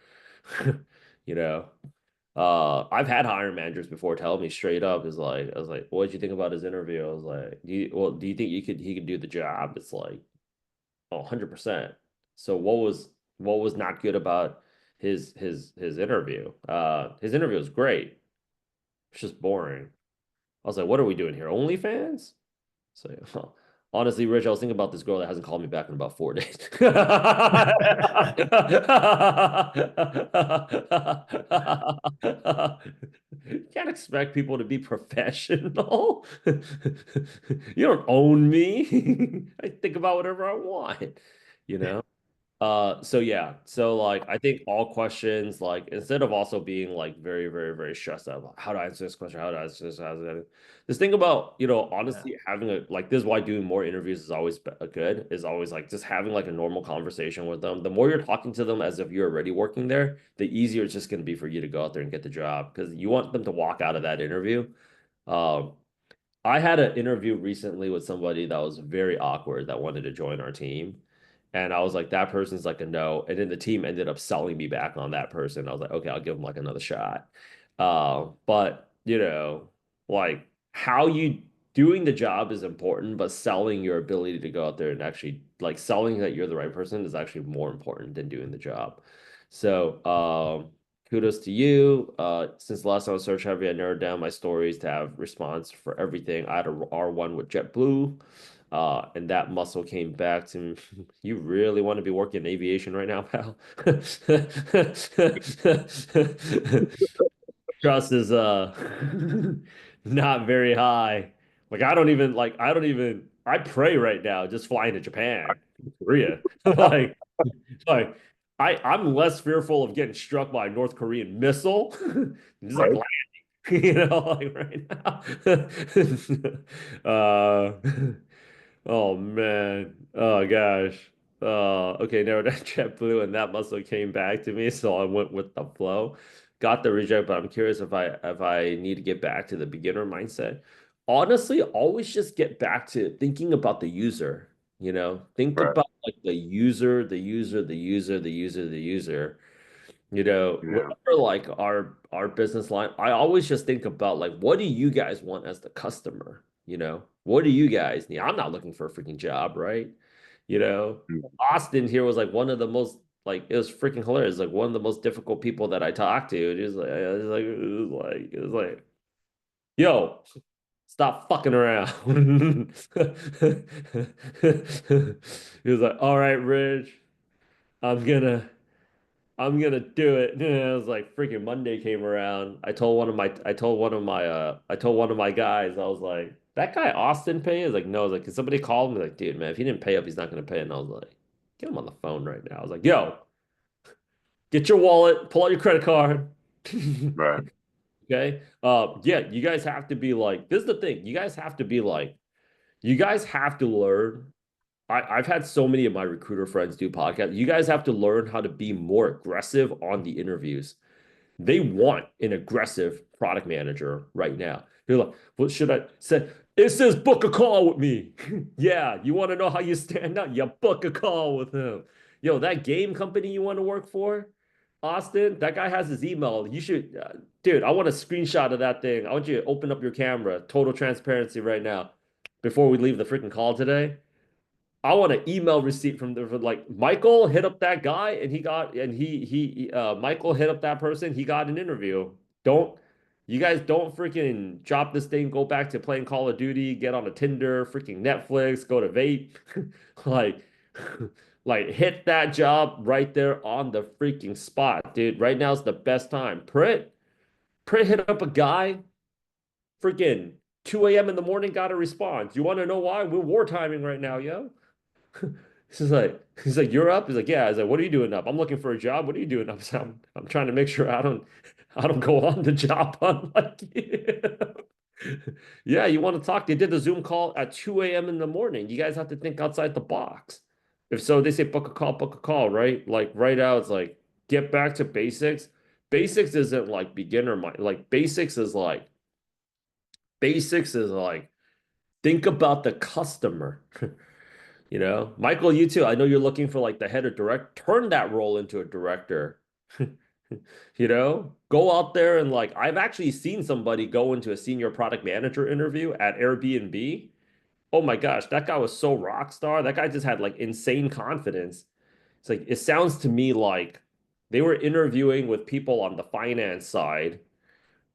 You know? I've had hiring managers before tell me straight up is like, I was like, what did you think about his interview? I was like, do you think he could do the job? It's like, oh, 100%. So what was not good about his interview? His interview was great. It's just boring. I was like, what are we doing here? OnlyFans? So honestly, Rich, I was thinking about this girl that hasn't called me back in about 4 days. You can't expect people to be professional. You don't own me. I think about whatever I want, you know? So yeah, so like I think all questions, like instead of also being like very, very, very stressed out, how to answer this question, how to answer this, how to just think about, Yeah. honestly having a like this is why doing more interviews is always good, is always like just having like a normal conversation with them. The more you're talking to them as if you're already working there, the easier it's just gonna be for you to go out there and get the job because you want them to walk out of that interview. Um, I had an interview recently with somebody that was very awkward that wanted to join our team. And I was like, that person's like a no. And then the team ended up selling me back on that person. I was like, okay, I'll give him like another shot. But like how you doing the job is important, but selling your ability to go out there and actually like selling that you're the right person is actually more important than doing the job. So, kudos to you. Since the last time I was search heavy, I narrowed down my stories to have response for everything. I had a R1 with JetBlue, and that muscle came back to me. You really want to be working in aviation right now, pal? Trust is not very high. Like I pray right now just flying to Japan, Korea. Like I'm less fearful of getting struck by a North Korean missile. Just like Right. like right now. Oh man. Oh gosh. Okay, narrowed down JetBlue and that muscle came back to me, so I went with the flow. Got the reject, but I'm curious if I need to get back to the beginner mindset. Honestly, always just get back to thinking about the user, think Right. about like the user, the user, the user, the user, the user. Yeah. Whatever like our business line, I always just think about like what do you guys want as the customer? What do you guys need? I'm not looking for a freaking job, right? You know, Mm. Austin here was like one of the most like it was freaking hilarious, like one of the most difficult people that I talked to. It was like, yo, stop fucking around. He was like, all right, Rich, I'm gonna I'm gonna do it. And it was like freaking Monday came around. I told one of my guys, I was like, that guy Austin pay? He's like, no. I was like, can somebody call him? Like, dude, man, if he didn't pay up, he's not gonna pay. And I was like, get him on the phone right now. I was like, yo, get your wallet, pull out your credit card. Right. Okay. Yeah, you guys have to be like, this is the thing. You guys have to learn. I've had so many of my recruiter friends do podcasts. You guys have to learn how to be more aggressive on the interviews. They want an aggressive product manager right now. They're like, what should I say? It says book a call with me. Yeah, you want to know how you stand out? You book a call with him. Yo, that game company you want to work for, Austin, that guy has his email. You should, dude, I want a screenshot of that thing. I want you to open up your camera, total transparency right now, before we leave the freaking call today. I want an email receipt from like Michael hit up that guy and Michael hit up that person. He got an interview. Don't you guys don't freaking drop this thing, go back to playing Call of Duty, get on a Tinder, freaking Netflix, go to vape. like like hit that job right there on the freaking spot, dude. Right now is the best time. Prit hit up a guy, freaking 2 a.m. in the morning, got a response. You want to know why? We're war timing right now, yo. He's like, you're up. He's like, yeah. I was like, what are you doing up? I'm looking for a job. What are you doing up? So I'm trying to make sure I don't go on the job hunt like you. Yeah, you want to talk? They did the Zoom call at 2 a.m. in the morning. You guys have to think outside the box. If so, they say book a call, right? Like right out, it's like get back to basics. Basics isn't like beginner mind. Like basics is like think about the customer. Michael, you too. I know you're looking for like the head of direct. Turn that role into a director. Go out there and like I've actually seen somebody go into a senior product manager interview at Airbnb. Oh my gosh, that guy was so rock star. That guy just had like insane confidence. It's like it sounds to me like they were interviewing with people on the finance side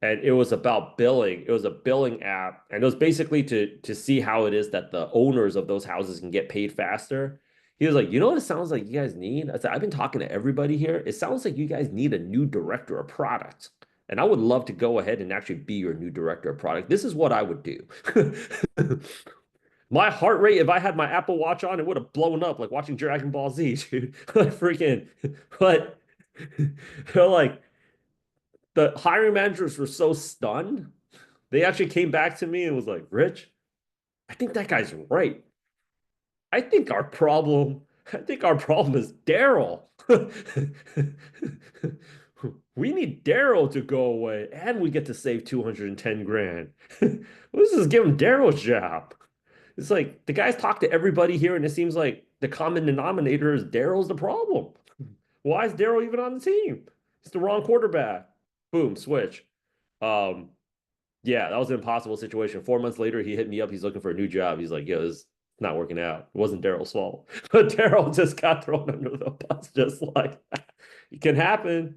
and it was about billing. It was a billing app, and it was basically to see how it is that the owners of those houses can get paid faster. He was like, you know what it sounds like you guys need? I said, I've been talking to everybody here. It sounds like you guys need a new director of product. And I would love to go ahead and actually be your new director of product. This is what I would do. My heart rate, if I had my Apple Watch on, it would have blown up like watching Dragon Ball Z, dude. Like freaking, but they're like the hiring managers were so stunned. They actually came back to me and was like, Rich, I think that guy's right. I think our problem is Daryl. We need Daryl to go away, and we get to save 210 grand. Let's just give him Daryl's job. It's like the guys talk to everybody here, and it seems like the common denominator is Daryl's the problem. Why is Daryl even on the team? It's the wrong quarterback. Boom, switch. Um, yeah, that was an impossible situation. 4 months later, he hit me up. He's looking for a new job. He's like, yo, this is not working out. It wasn't Daryl's fault. But Daryl just got thrown under the bus just like that. It can happen.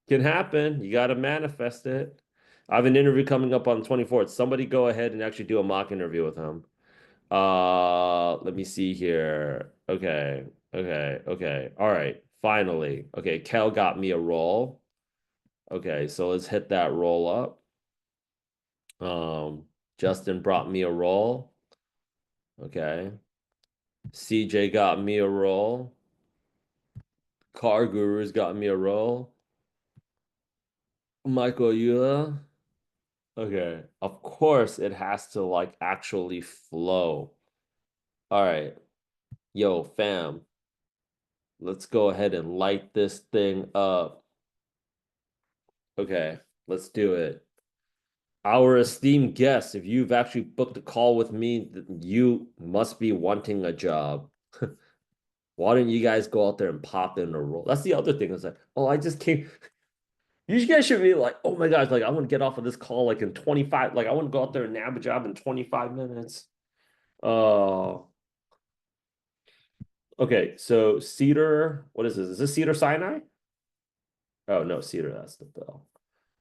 Can happen. You got to manifest it. I have an interview coming up on the 24th. Somebody go ahead and actually do a mock interview with him. Let me see here. Okay. Okay. All right. Finally. Okay, Kel got me a roll. Okay, so let's hit that roll up. Justin brought me a roll. Okay. CJ got me a roll. Car Gurus got me a roll. Michael Eula. Okay. Of course it has to like actually flow. All right. Yo, fam. Let's go ahead and light this thing up. Okay, let's do it. Our esteemed guests, if you've actually booked a call with me, you must be wanting a job. Why don't you guys go out there and pop in a role? That's the other thing. Is like, oh, I just came. You guys should be like, oh my gosh, like I want to get off of this call like in 25. Like I want to go out there and nab a job in 25 minutes. Okay, so Cedar, what is this? Is this Cedar Sinai? Oh no, Cedar, that's the bill.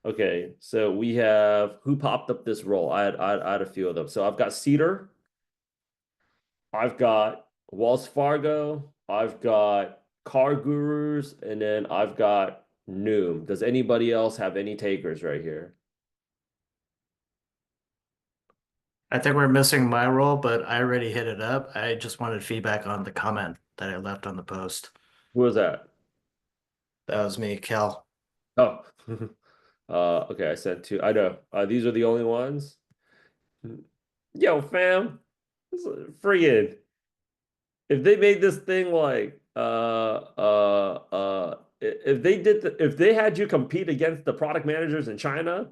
Okay, so we have who popped up this role? I had a few of them. So I've got Cedar, I've got Wells Fargo, I've got Car Gurus, and then I've got Noom. Does anybody else have any takers right here? I think we're missing my role, but I already hit it up. I just wanted feedback on the comment that I left on the post. Who was that? That was me, Kel. Oh, okay, I sent two. I know. These are the only ones. Yo, fam, friggin'. If they made this thing like if they did if they had you compete against the product managers in China.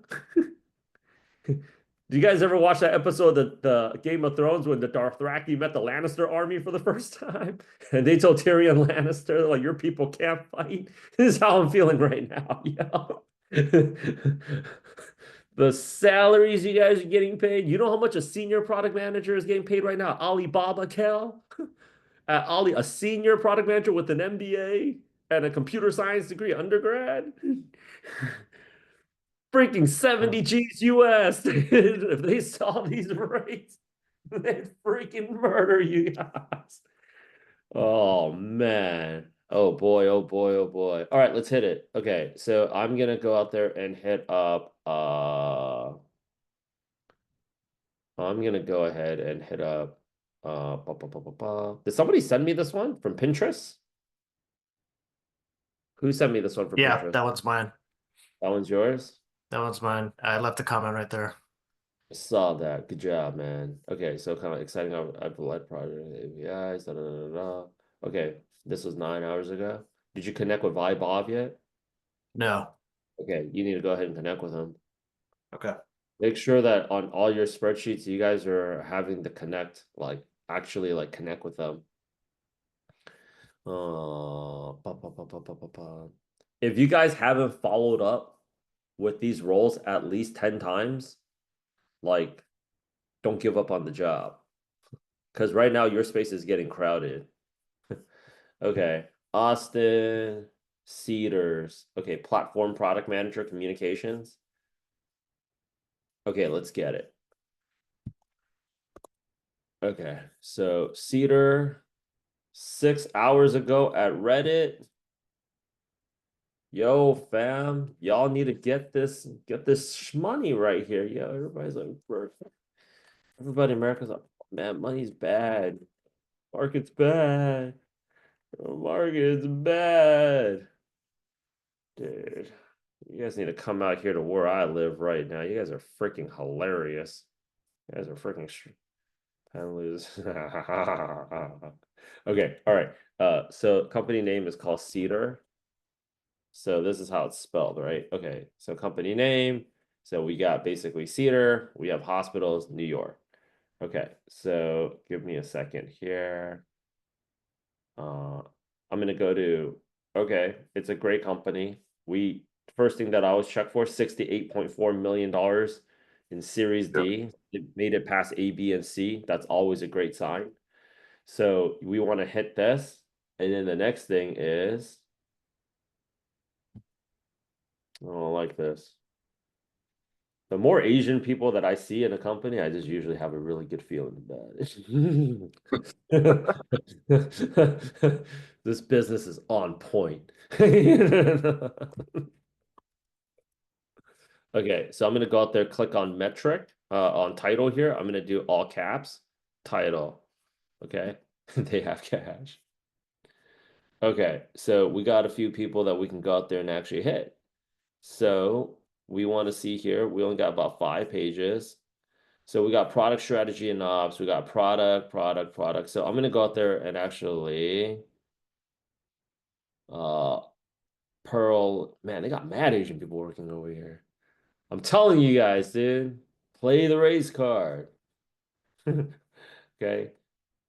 Do you guys ever watch that episode of the Game of Thrones when the Dothraki met the Lannister army for the first time? And they told Tyrion Lannister, like, your people can't fight. This is how I'm feeling right now. Yo. The salaries you guys are getting paid. You know how much a senior product manager is getting paid right now? Alibaba, Kel? Ali, a senior product manager with an MBA and a computer science degree undergrad? Freaking 70 G's US. If they saw these rates, they'd freaking murder you guys. Oh man. Oh boy, oh boy, oh boy. All right, let's hit it. Okay, so I'm gonna go out there and hit up I'm gonna go ahead and hit up Did somebody send me this one from Pinterest? Who sent me this one from Yeah, Pinterest? that one's mine. That one's yours? That one's mine. I left a comment right there. Saw that. Good job, man. Okay, so kind of exciting. I've led project APIs. Da, da, da, da. Okay, this was 9 hours ago. Did you connect with Bob yet? No. Okay, you need to go ahead and connect with him. Okay. Make sure that on all your spreadsheets, you guys are having to connect, like actually like connect with them. If you guys haven't followed up with these roles at least 10 times, like don't give up on the job. Because right now your space is getting crowded. Okay. Austin, Cedars. Okay, platform product manager communications. Okay, let's get it. Okay, so Cedar 6 hours ago at Reddit. Yo, fam, y'all need to get this money right here. Yo, everybody's like, everybody in America's like, man, money's bad. Market's bad. Market's bad. Dude, you guys need to come out here to where I live right now. You guys are freaking hilarious. You guys are freaking penalties. Okay, all right. So company name is called Cedar. So this is how it's spelled, right? Okay, so company name. So we got basically Cedar. We have hospitals, New York. Okay, so give me a second here. I'm gonna go to, okay, it's a great company. First thing that I always check for, $68.4 million in Series D. It made it past A, B, and C. That's always a great sign. So we want to hit this. And then the next thing is, oh, I like this. The more Asian people that I see in a company, I just usually have a really good feeling about it. This business is on point. Okay, so I'm gonna go out there, click on metric, on title here. I'm gonna do all caps, title. Okay, they have cash. Okay, so we got a few people that we can go out there and actually hit. So we want to see here, we only got about 5 pages. So we got product strategy and ops, we got product. So I'm gonna go out there and actually Pearl, man, they got mad Asian people working over here. I'm telling you guys, dude, play the race card. Okay,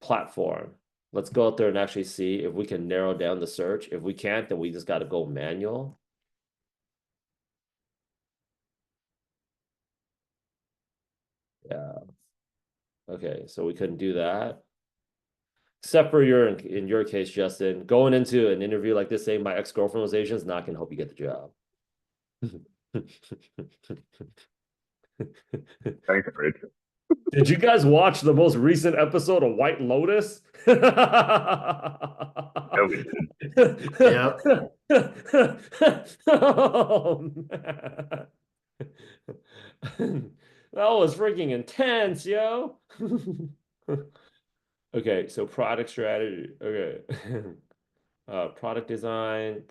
platform. Let's go out there and actually see if we can narrow down the search. If we can't, then we just got to go manual. Yeah. Okay, so we couldn't do that. Except for in your case, Justin, going into an interview like this, saying my ex-girlfriend was Asian is not going to help you get the job. Thanks, Rich. Did you guys watch the most recent episode of White Lotus? Yeah, we did. Yep. Oh, man. That was freaking intense, yo. Okay, so product strategy. Okay. Product design,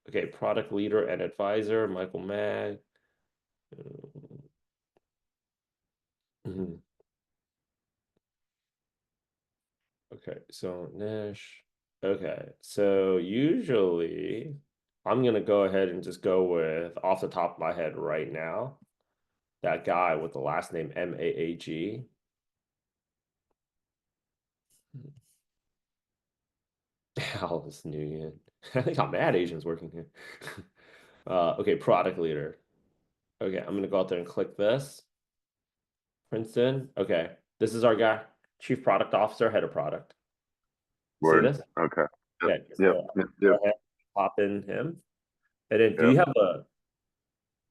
okay, product leader and advisor, Michael Mag. Okay, so niche. Okay, so usually I'm gonna go ahead and just go with, off the top of my head right now, that guy with the last name Maag. Alice Nguyen. I think I'm mad Asians working here. Okay, product leader. Okay, I'm gonna go out there and click this. Princeton. Okay, this is our guy, Chief Product Officer, Head of Product. See Word. this? Okay. Okay, Yep. so Yep. go Yep. ahead, pop in him. And then Yep.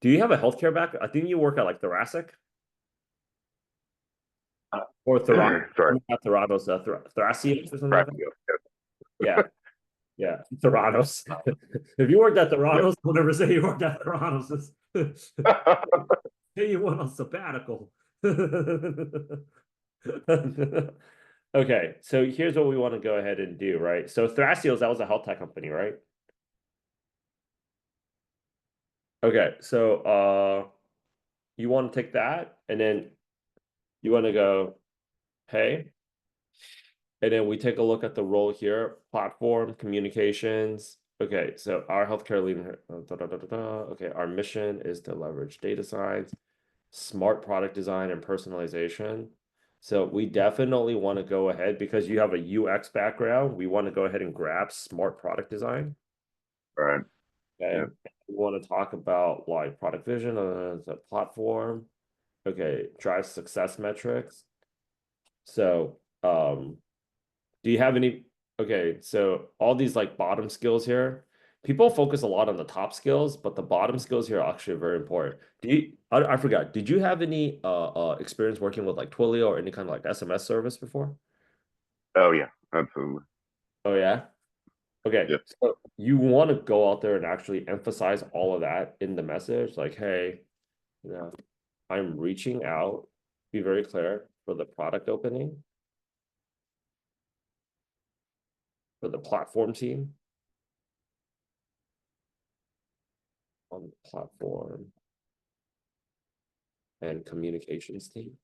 do you have a healthcare background? I think you work at like Thoracic or Sorry. not Theranos, Thoracic or something like that. Fargo. Yeah, yeah, Theranos. If you worked at Yep. Theranos, don't ever say you worked at Theranos. Yep. Hey, you went on sabbatical. Okay, so here's what we want to go ahead and do, right? So Thrasios, that was a health tech company, right? Okay, so you want to take that and then you want to go, hey, and then we take a look at the role here, platform, communications. Okay, so our healthcare leader, okay, our mission is to leverage data science, smart product design, and personalization. So we definitely want to go ahead, because you have a UX background, we want to go ahead and grab smart product design. Right. Okay, Yeah. we want to talk about like product vision, the platform. Okay, drive success metrics. So, do you have any? Okay, so all these like bottom skills here, people focus a lot on the top skills, but the bottom skills here are actually very important. I forgot, did you have any experience working with like Twilio or any kind of like SMS service before? Oh yeah, absolutely. Oh yeah. Okay, Yep. so you want to go out there and actually emphasize all of that in the message, like, hey, you know, I'm reaching out, be very clear, for the product opening. For the platform team. On the platform. And communications team.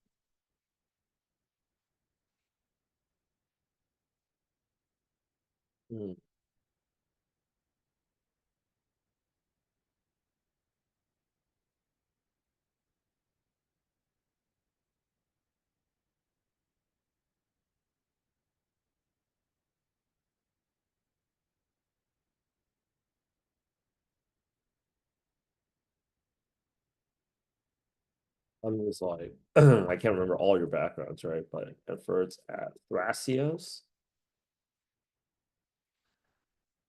I'm just like, I can't remember all your backgrounds, right? But efforts at Thrasios.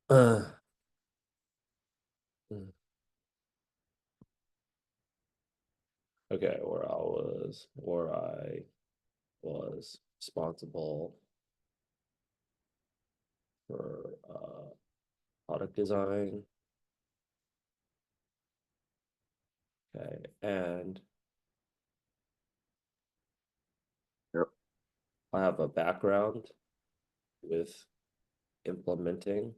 Uh, mm. Okay, where I was responsible for product design. Okay, and Yep. I have a background with implementing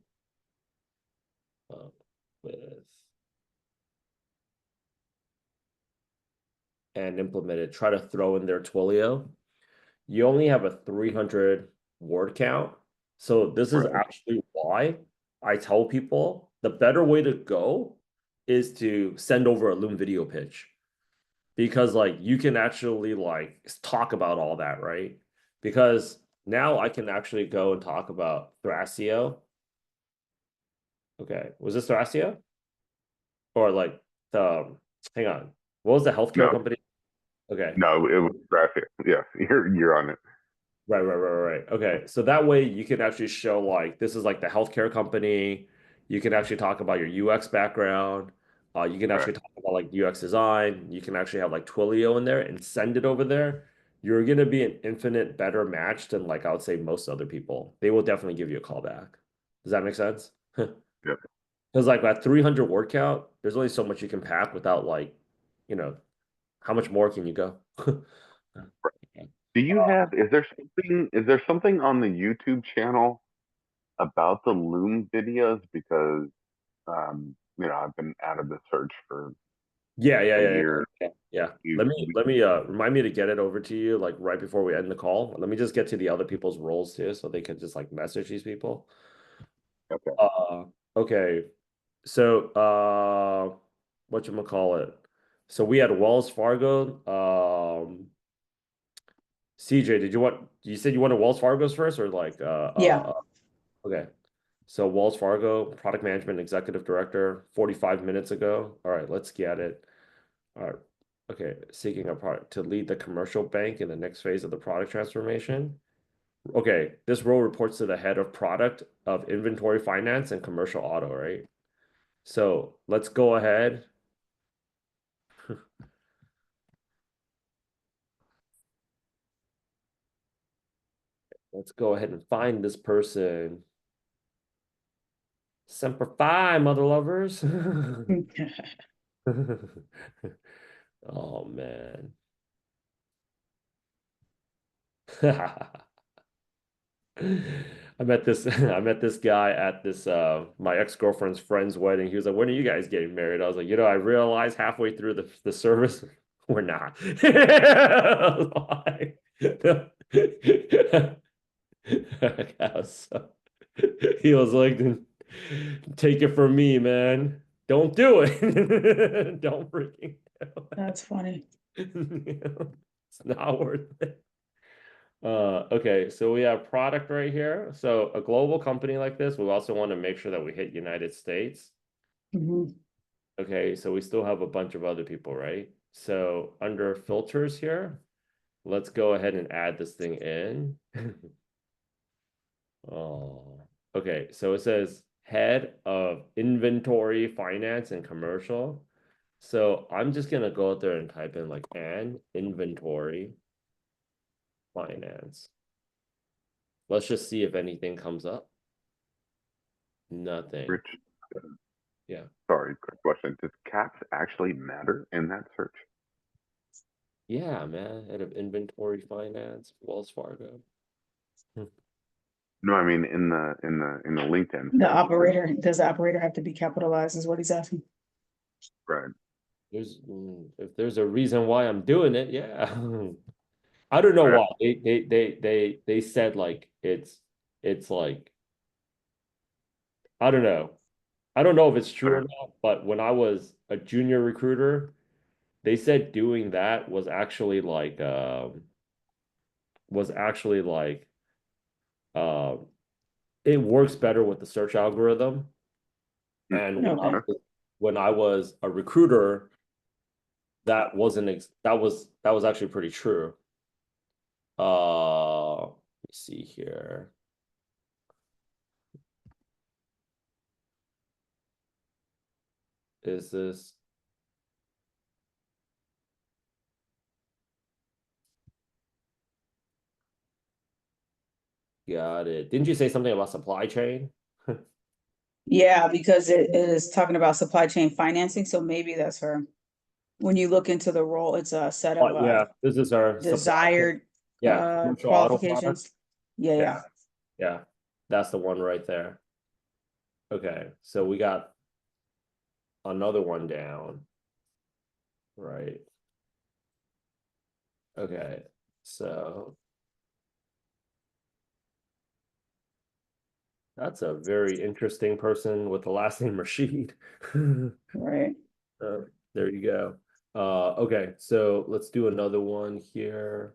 with and implemented, try to throw in their Twilio. You only have a 300 word count. So this is Right. actually why I tell people the better way to go is to send over a Loom video pitch. Because like you can actually like talk about all that, right? Because now I can actually go and talk about Thrasio. Okay, was this Thrasio? Or like the hang on. What was the healthcare No, company? Okay. no, it was graphic. Yeah, you're on it. Right. Okay. So that way you can actually show like this is like the healthcare company. You can actually talk about your UX background. You can Right. actually talk about like UX design. You can actually have like Twilio in there and send it over there. You're gonna be an infinite better match than like I would say most other people. They will definitely give you a call back. Does that make sense? Yep. Because like that 300 word count, there's only so much you can pack without like, you know, how much more can you go? Do you have? Is there something on the YouTube channel about the Loom videos? Because I've been out of the search for a year. Yeah. You, Let me remind me to get it over to you like right before we end the call. Let me just get to the other people's roles too, so they can just like message these people. okay. Okay. So whatchamacallit? So we had Wells Fargo. CJ, you said you wanted Wells Fargo's first or like Yeah. okay. So Wells Fargo, product management executive director, 45 minutes ago. All right, let's get it. All right. Okay, seeking a product to lead the commercial bank in the next phase of the product transformation. Okay, this role reports to the head of product of inventory finance and commercial auto, right? So let's go ahead. Let's go ahead and find this person. Semper Fi, mother lovers. Oh man. I met this guy at this my ex-girlfriend's friend's wedding. He was like, "When are you guys getting married?" I was like, I realized halfway through the service we're not. He was like, take it from me, man. Don't do it. Don't freaking do That's funny. it. It's not worth it. Okay, so we have product right here. So a global company like this, we also want to make sure that we hit United States. Mhm. Okay, so we still have a bunch of other people, right? So under filters here, let's go ahead and add this thing in. Oh, okay, so it says head of inventory, finance, and commercial. So I'm just gonna go out there and type in like an inventory finance. Let's just see if anything comes up. Nothing. Rich, Yeah. sorry, quick question. Does caps actually matter in that search? Yeah, man, head of inventory finance, Wells Fargo. No, I mean in the LinkedIn The thing. operator, does the operator have to be capitalized is what he's asking? Right. If there's a reason why I'm doing it, yeah. I don't know Right. why. They said like it's like I don't know. I don't know if it's true or not, but when I was a junior recruiter, they said doing that was actually like um it works better with the search algorithm. And Okay. when I was a recruiter, that wasn't that was actually pretty true. Let me see here. Is this got it? Didn't you say something about supply chain? Yeah, because it is talking about supply chain financing, so maybe that's her. When you look into the role, it's a set of But yeah, this is our supply chain. desired Yeah, commercial auto products. qualifications. Yeah, yeah. Yeah, that's the one right there. Okay, so we got another one down. Right. Okay, so that's a very interesting person with the last name Rashid. Right. There you go. Okay, so let's do another one here.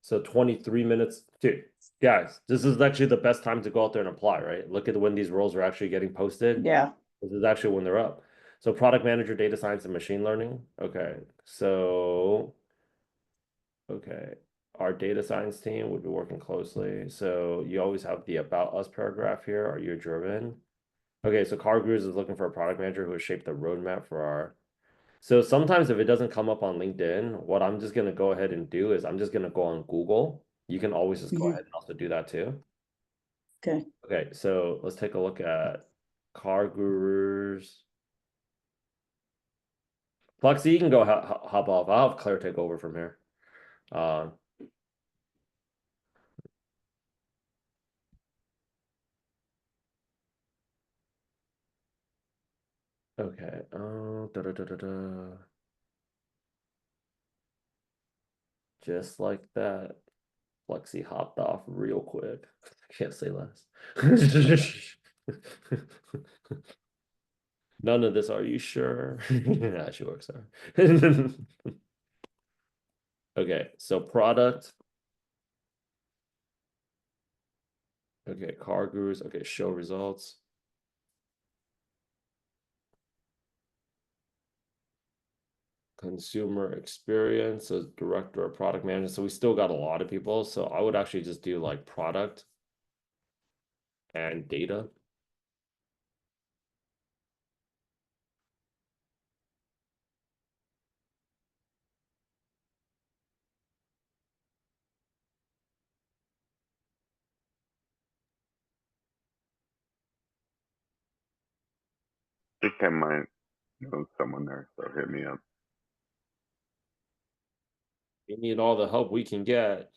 So 23 minutes. Dude, guys, this is actually the best time to go out there and apply, right? Look at when these roles are actually getting posted. Yeah. This is actually when they're up. So product manager, data science, and machine learning. Okay, so okay. Our data science team would be working closely. So you always have the about us paragraph here. Are you driven? Okay, so CarGurus is looking for a product manager who has shaped the roadmap for our. So sometimes if it doesn't come up on LinkedIn, what I'm just gonna go ahead and do is I'm just gonna go on Google. You can always just go ahead and also do that too. Okay. Okay, so let's take a look at Car Gurus. Flexi, you can go hop off. I'll have Claire take over from here. Um, okay. Just like that. Flexi hopped off real quick. I can't say less. None of this, are you sure? Yeah, she works there. Okay, so product. Okay, car gurus. Okay, show results. Consumer experience, so director of product management. So we still got a lot of people. So I would actually just do like product and data. I think I might know someone there, so hit me up. We need all the help we can get.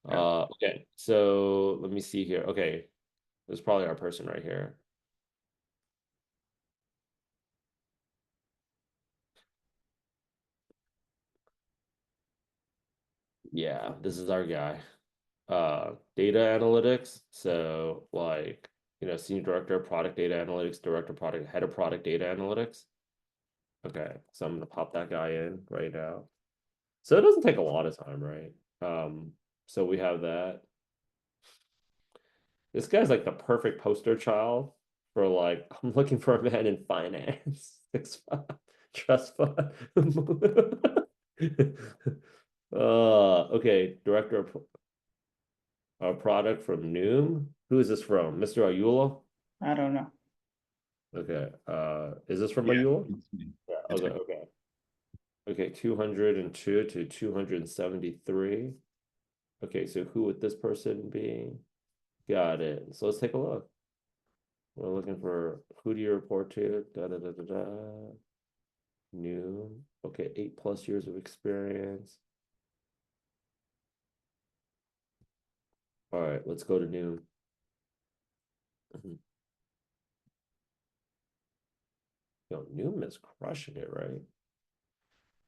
Okay, so let me see here. Okay, there's probably our person right here. Yeah, this is our guy. Data analytics. So like, senior director of product data analytics, director of product, head of product data analytics. Okay, so I'm gonna pop that guy in right now. So it doesn't take a lot of time, right? So we have that. This guy's like the perfect poster child for like, I'm looking for a man in finance. 6'5", trust fund. Okay, director of product from Noom. Who is this from? Mr. Ayulo? I don't know. Okay. Is this from Yeah, Ayulo? it's me. Yeah, It's okay, me. okay. Okay, 202 to 273. Okay, so who would this person be? Got it. So let's take a look. We're looking for who do you report to? Da da da da da. New. Okay, 8+ years of experience. All right, let's go to Noom. Yo, Noom is crushing it, right?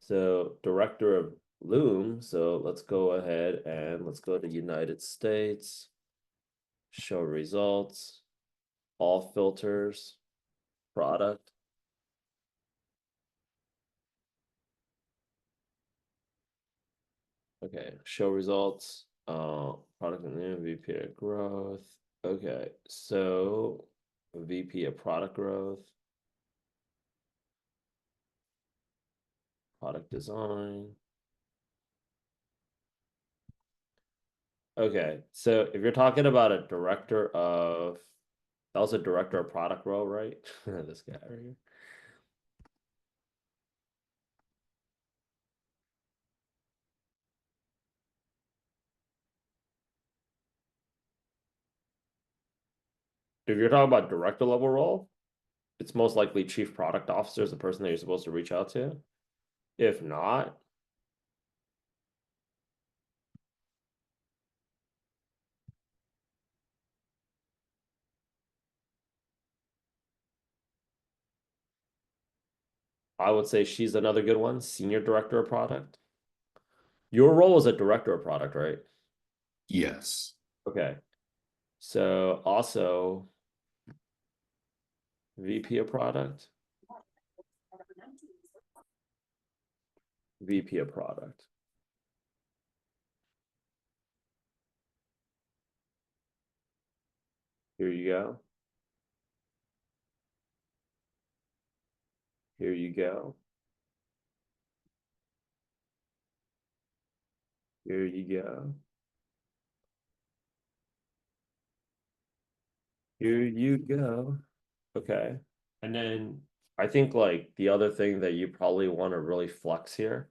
So director of Loom. So let's go ahead and let's go to United States. Show results. All filters. Product. Okay, show results. Product and then VP of growth. Okay, so VP of product growth. Product design. Okay, so if you're talking about a director of, that was a director of product role, right? This guy right here. If you're talking about director level role, it's most likely chief product officer is the person that you're supposed to reach out to. If not, I would say she's another good one, senior director of product. Your role is a director of product, right? Yes. Okay. So also VP of product. VP of product. Here you go. Here you go. Here you go. Here you go. Okay. And then I think like the other thing that you probably want to really flex here.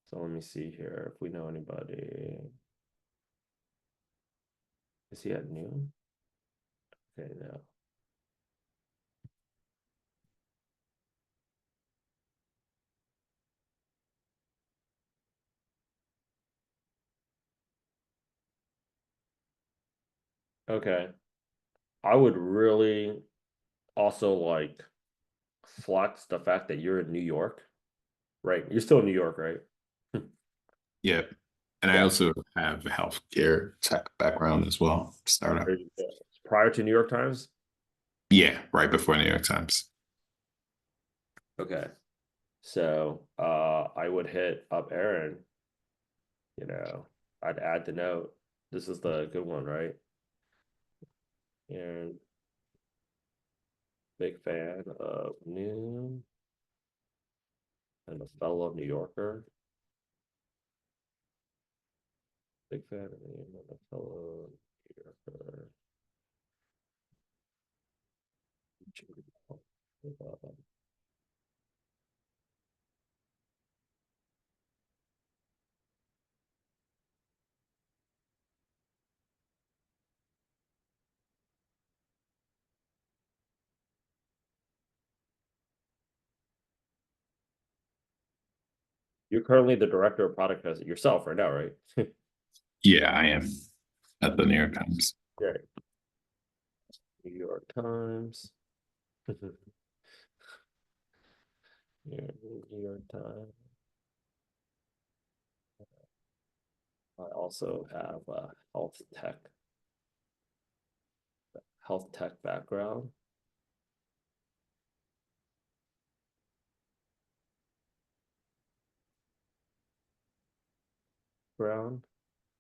So let me see here if we know anybody. Is he at noon? Okay, no. Okay. I would really also like flex the fact that you're in New York, right? You're still in New York, right? Yep. And I Yeah. also have a healthcare tech background as well. Startup. Prior to New York Times? Yeah, right before New York Times. Okay. So I would hit up Aaron, I'd add the note. This is the good one, right? Aaron, big fan of Noom and a fellow New Yorker. Big fan of Noom and a fellow New Yorker. You're currently the director of product yourself right now, right? Yeah, I am at the New York Times. Great. New York Times. Yeah, New York Times. I also have a health tech background.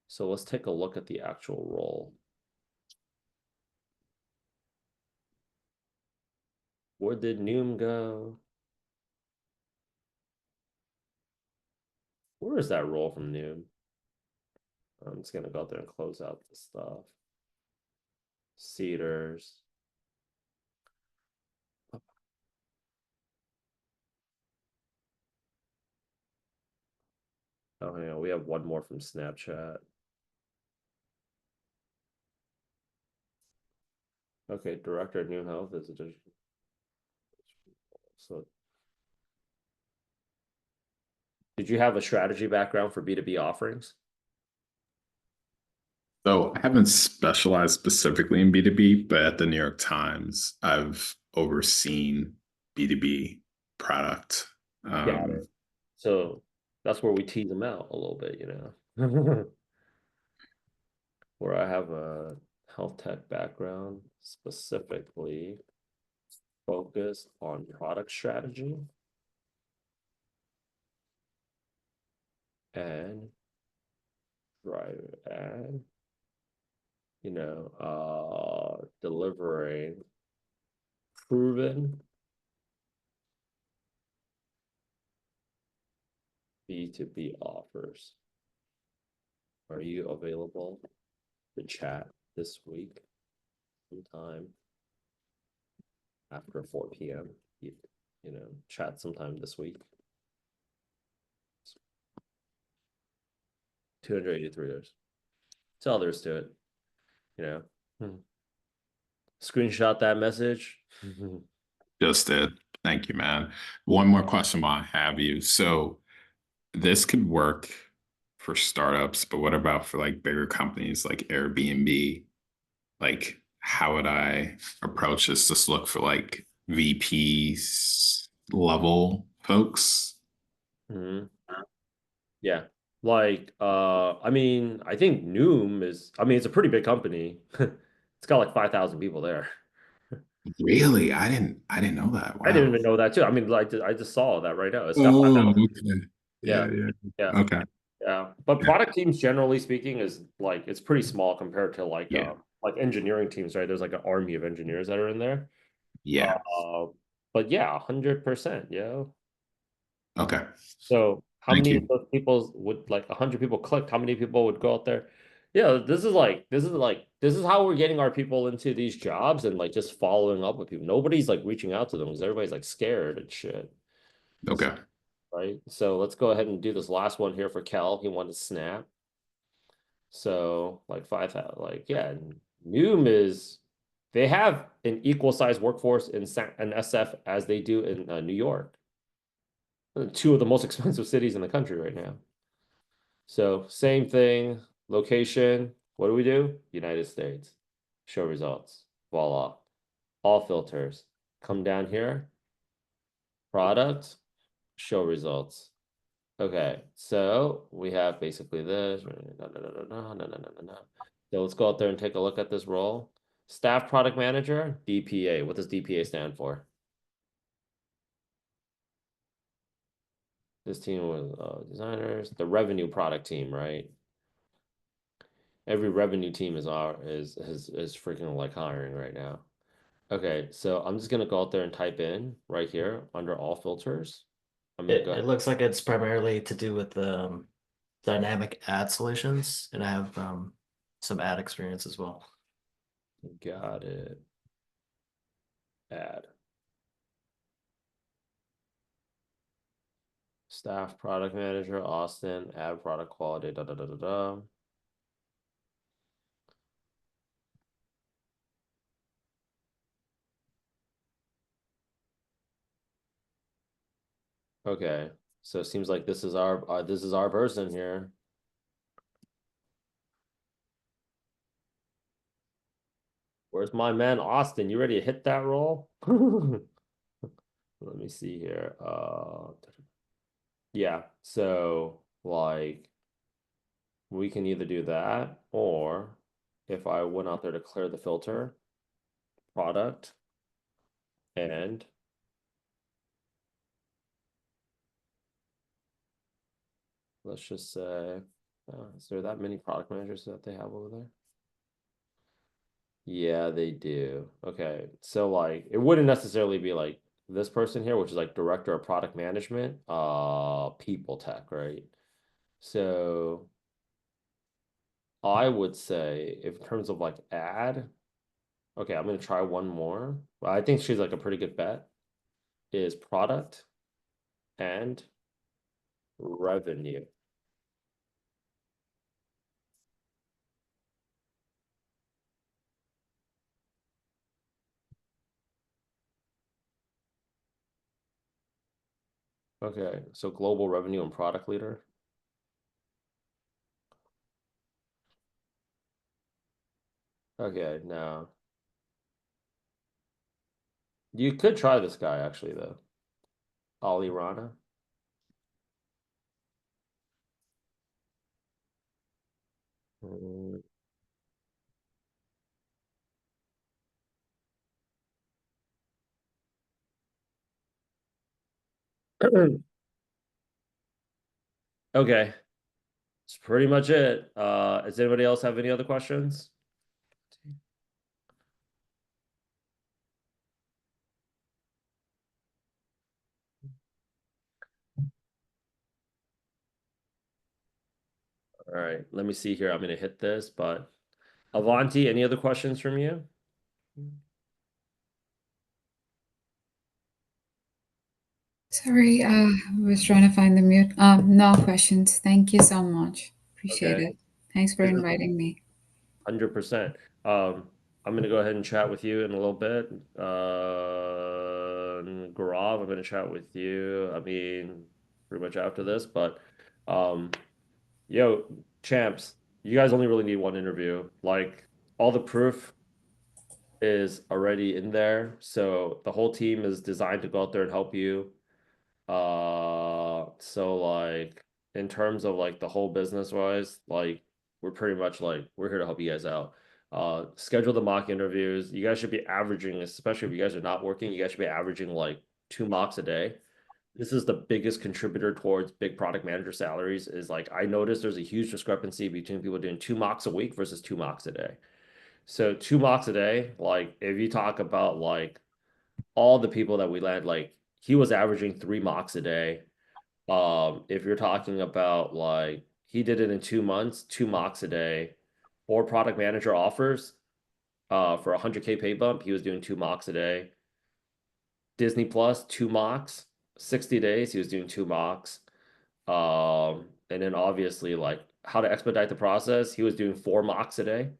So let's take a look at the actual role. Where did Noom go? Where is that role from Noom? I'm just gonna go out there and close out the stuff. Cedars. Oh, yeah, we have one more from Snapchat. Okay, director of New Health is a digital. So did you have a strategy background for B2B offerings? So I haven't specialized specifically in B2B, but at the New York Times, I've overseen B2B product. Got it. So that's where we tease them out a little bit, you know. Where I have a health tech background, specifically focused on product strategy and drive and delivering proven B2B offers. Are you available to chat this week sometime after 4 p.m.? Chat sometime this week. $283. That's all there is to it. Screenshot that message. Just it. Thank you, man. One more question while I have you. So this could work for startups, but what about for like bigger companies like Airbnb? Like, how would I approach this? Just look for like VPs level folks. Mhm. Yeah. Like, I mean, I think Noom it's a pretty big company. It's got like 5,000 people there. Really? I didn't know that. I didn't Wow. even know that too. I mean, like, I just saw that right now. It's got Oh, 5,000. okay. Yeah. Yeah, yeah. Yeah. Okay. Yeah. But product teams, generally speaking, is like, it's pretty small compared to Yeah. like engineering teams, right? There's like an army of engineers that are in there. Yeah. But yeah, 100%. Yeah. Okay. So how Thank many of you. those people would, like, 100 people clicked? How many people would go out there? Yeah, this is how we're getting our people into these jobs and like just following up with people. Nobody's like reaching out to them because everybody's like scared and shit. Okay. Right. So let's go ahead and do this last one here for Kel. He wanted Snap. So like 5,000, like, yeah, Noom they have an equal size workforce in SF as they do in New York. Two of the most expensive cities in the country right now. So same thing, location. What do? United States. Show results. Voila. All filters. Come down here. Product. Show results. Okay, so we have basically this. No, no, no, no, no, no, no, no, no. So let's go out there and take a look at this role. Staff product manager, DPA. What does DPA stand for? This team was designers, the revenue product team, right? Every revenue team is freaking like hiring right now. Okay, so I'm just gonna go out there and type in right here under all filters. I'm gonna It go. looks like it's primarily to do with dynamic ad solutions, and I have some ad experience as well. Got it. Add. Staff product manager, Austin, ad product quality, da da da da da. Okay, so it seems like this is our person here. Where's my man Austin? You ready to hit that roll? Let me see here. Yeah, so like we can either do that, or if I went out there to clear the filter, product, and let's just say, is there that many product managers that they have over there? Yeah, they do. Okay, so like it wouldn't necessarily be like this person here, which is like director of product management, people tech, right? So I would say, if in terms of like ad, okay, I'm gonna try one more. But I think she's like a pretty good bet. Is product and revenue. Okay, so global revenue and product leader. Okay, now you could try this guy actually though. Ali Rana. Mm. Okay, that's pretty much it. Does anybody else have any other questions? All right, let me see here. I'm gonna hit this, but Avanti, any other questions from you? Sorry, I was trying to find the mute. No questions. Thank you so much. Appreciate Okay, it. Thanks for this is inviting me. 100%. I'm gonna go ahead and chat with you in a little bit. Gaurav, I'm gonna chat with you. I mean, pretty much after this, but um, yo, champs, you guys only really need one interview. Like all the proof is already in there, so the whole team is designed to go out there and help you. So like in terms of like the whole business wise, like we're pretty much like we're here to help you guys out. Schedule the mock interviews. You guys should be averaging, especially if you guys are not working, you guys should be averaging like 2 mocks a day. This is the biggest contributor towards big product manager salaries. Is like I noticed there's a huge discrepancy between people doing 2 mocks a week versus 2 mocks a day. So 2 mocks a day, like if you talk about like all the people that we led, like he was averaging 3 mocks a day. If you're talking about like he did it in 2 months, 2 mocks a day, or product manager offers, for 100K pay bump, he was doing 2 mocks a day. Disney Plus, 2 mocks, 60 days, he was doing 2 mocks. And then obviously like how to expedite the process, he was doing 4 mocks a day.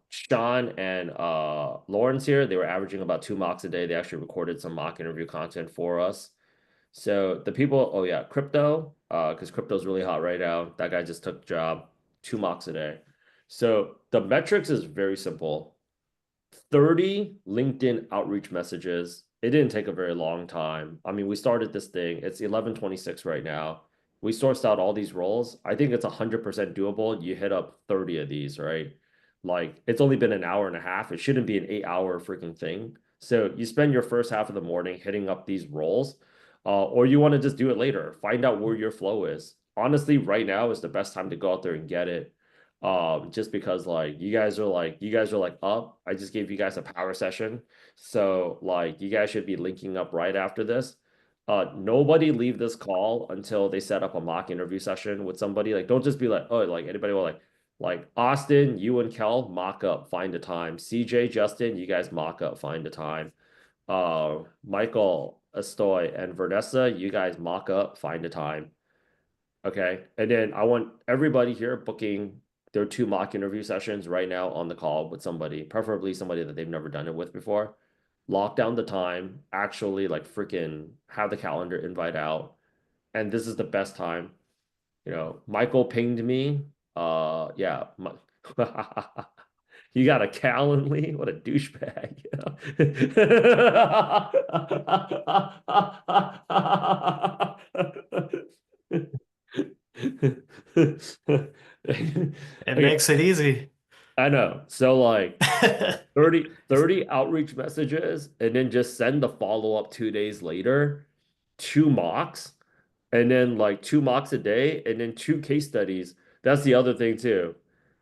Sean and Lawrence here, they were averaging about 2 mocks a day. They actually recorded some mock interview content for us. So the people, oh yeah, crypto, because crypto's really hot right now. That guy just took a job, 2 mocks a day. So the metrics is very simple. 30 LinkedIn outreach messages. It didn't take a very long time. I mean, we started this thing. It's 11:26 right now. We sourced out all these roles. I think it's 100% doable. You hit up 30 of these, right? Like it's only been an hour and a half. It shouldn't be an 8 hour freaking thing. So you spend your first half of the morning hitting up these roles, or you want to just do it later. Find out where your flow is. Honestly, right now is the best time to go out there and get it. Just because like you guys are like up. I just gave you guys a power session. So like you guys should be linking up right after this. Nobody leave this call until they set up a mock interview session with somebody. Like don't just be like, oh, like anybody will like Austin, you and Kel mock up, find a time. CJ, Justin, you guys mock up, find a time. Michael, Estoy, and Vanessa, you guys mock up, find a time. Okay. And then I want everybody here booking their 2 mock interview sessions right now on the call with somebody, preferably somebody that they've never done it with before. Lock down the time, actually like freaking have the calendar invite out. And this is the best time. Michael pinged me. Yeah. You got a Calendly? What a douchebag. It Okay, makes it easy. I know. So like 30 outreach messages and then just send the follow-up 2 days later, 2 mocks, and then like 2 mocks a day, and then 2 case studies. That's the other thing too.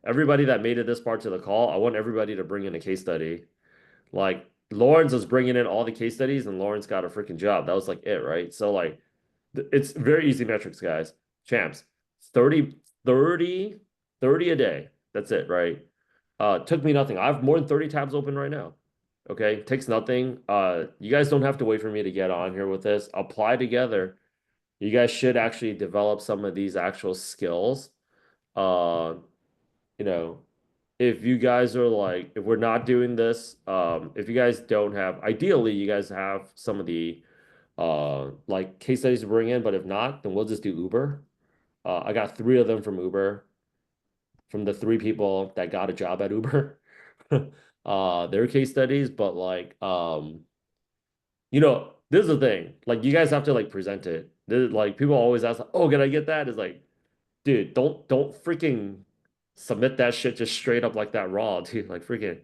Everybody that made it this part to the call, I want everybody to bring in a case study. Like Lawrence was bringing in all the case studies, and Lawrence got a freaking job. That was like it, right? So like it's very easy metrics, guys. Champs, 30, 30, 30 a day. That's it, right? Took me nothing. I have more than 30 tabs open right now. Okay, takes nothing. You guys don't have to wait for me to get on here with this. Apply together. You guys should actually develop some of these actual skills. Uh, you know, if you guys are like, if we're not doing this, if you guys don't have, ideally, you guys have some of the like case studies to bring in, but if not, then we'll just do Uber. I got 3 of them from Uber, from the 3 people that got a job at Uber. Their case studies, but like this is the thing. Like you guys have to like present it. Like people always ask, "Oh, can I get that?" It's like, dude, don't freaking submit that shit just straight up like that raw, dude. Like freaking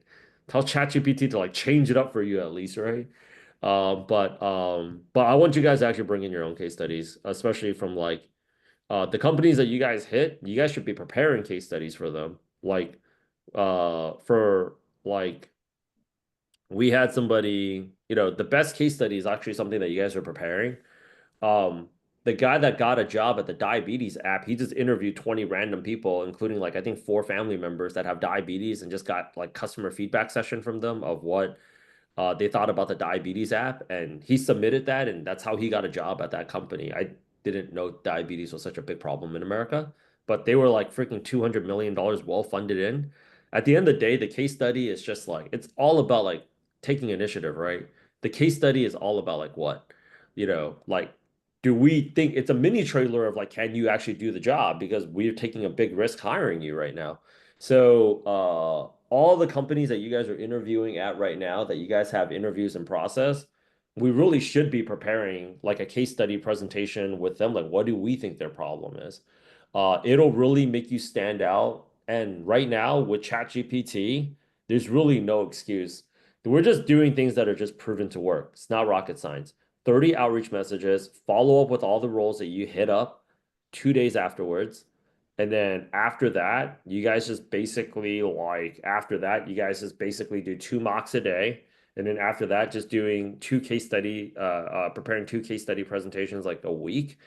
tell ChatGPT to like change it up for you at least, right? But I want you guys to actually bring in your own case studies, especially from like the companies that you guys hit. You guys should be preparing case studies for them. Like for like we had somebody, the best case study is actually something that you guys are preparing. The guy that got a job at the diabetes app, he just interviewed 20 random people, including like I think 4 family members that have diabetes, and just got like customer feedback session from them of what they thought about the diabetes app, and he submitted that, and that's how he got a job at that company. I didn't know diabetes was such a big problem in America, but they were like freaking $200 million well funded in. At the end of the day, the case study is just like it's all about like taking initiative, right? The case study is all about like what, like do we think it's a mini trailer of like can you actually do the job because we're taking a big risk hiring you right now. So, all the companies that you guys are interviewing at right now, that you guys have interviews in process, we really should be preparing like a case study presentation with them. Like, what do we think their problem is? It'll really make you stand out. And right now with ChatGPT, there's really no excuse. We're just doing things that are just proven to work. It's not rocket science. 30 outreach messages, follow up with all the roles that you hit up 2 days afterwards. And then after that, you guys just basically do 2 mocks a day. And then after that, just doing preparing 2 case study presentations like a week.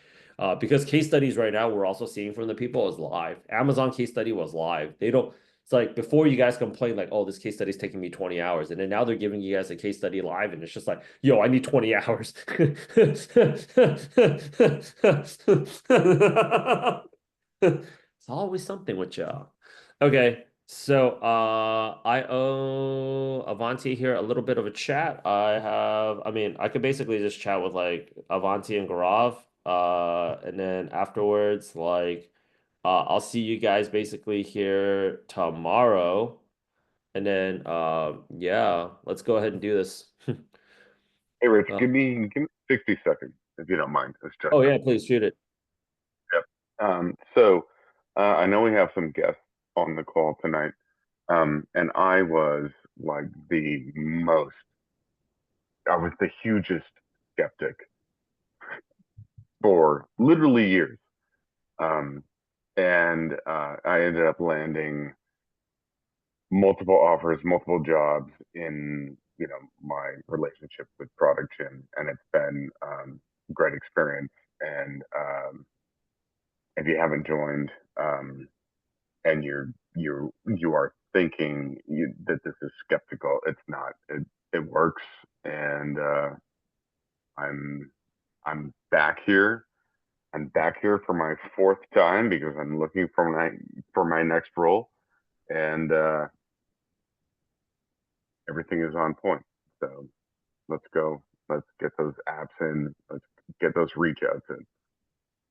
Because case studies right now, we're also seeing from the people is live. Amazon case study was live. It's like before you guys complain like, oh, this case study is taking me 20 hours. And then now they're giving you guys a case study live. And it's just like, yo, I need 20 hours. It's always something with y'all. Okay, so I owe Avanti here a little bit of a chat. I could basically just chat with like Avanti and Gaurav. And then afterwards, like I'll see you guys basically here tomorrow. And then yeah, let's go ahead and do this. Hey, Rich, Uh, give me 60 seconds if you don't mind. It's just oh yeah, please shoot it. Yep. So I know we have some guests on the call tonight. And I was like I was the hugest skeptic for literally years. And I ended up landing multiple offers, multiple jobs in, my relationship with Product Gym, and it's been a great experience. And if you haven't joined, and you are thinking that this is skeptical, it's not. It works, and I'm I'm back here. I'm back here for my 4th time because I'm looking for my next role, and everything is on point. So let's go. Let's get those apps in. Let's get those reach outs in.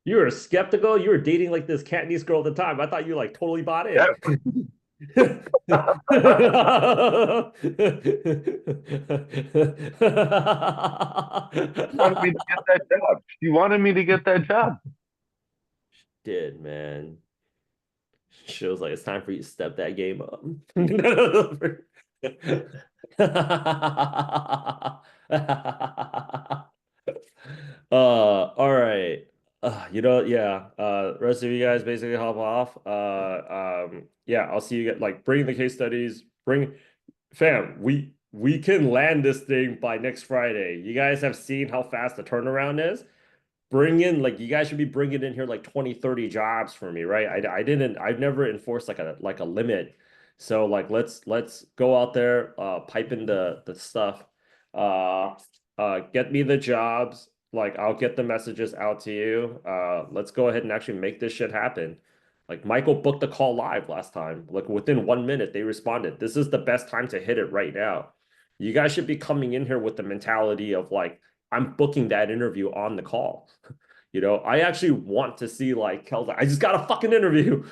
You were skeptical. You were dating like this Cantonese girl at the time. I thought you like totally bought in. Yeah. Wanted me to get that job. She wanted me to get that job. Did, man. She was like, it's time for you to step that game up. All right. Yeah. Rest of you guys basically hop off. Yeah, I'll see you like bring the case studies. Fam, we can land this thing by next Friday. You guys have seen how fast the turnaround is. Bring in like you guys should be bringing in here like 20 30 jobs for me, right? I've never enforced like a limit. So like let's go out there, pipe in the stuff, get me the jobs. Like I'll get the messages out to you. Let's go ahead and actually make this shit happen. Like Michael booked the call live last time. Like within 1 minute they responded. This is the best time to hit it right now. You guys should be coming in here with the mentality of like I'm booking that interview on the call. You know, I actually want to see like Kel's like, I just got a fucking interview.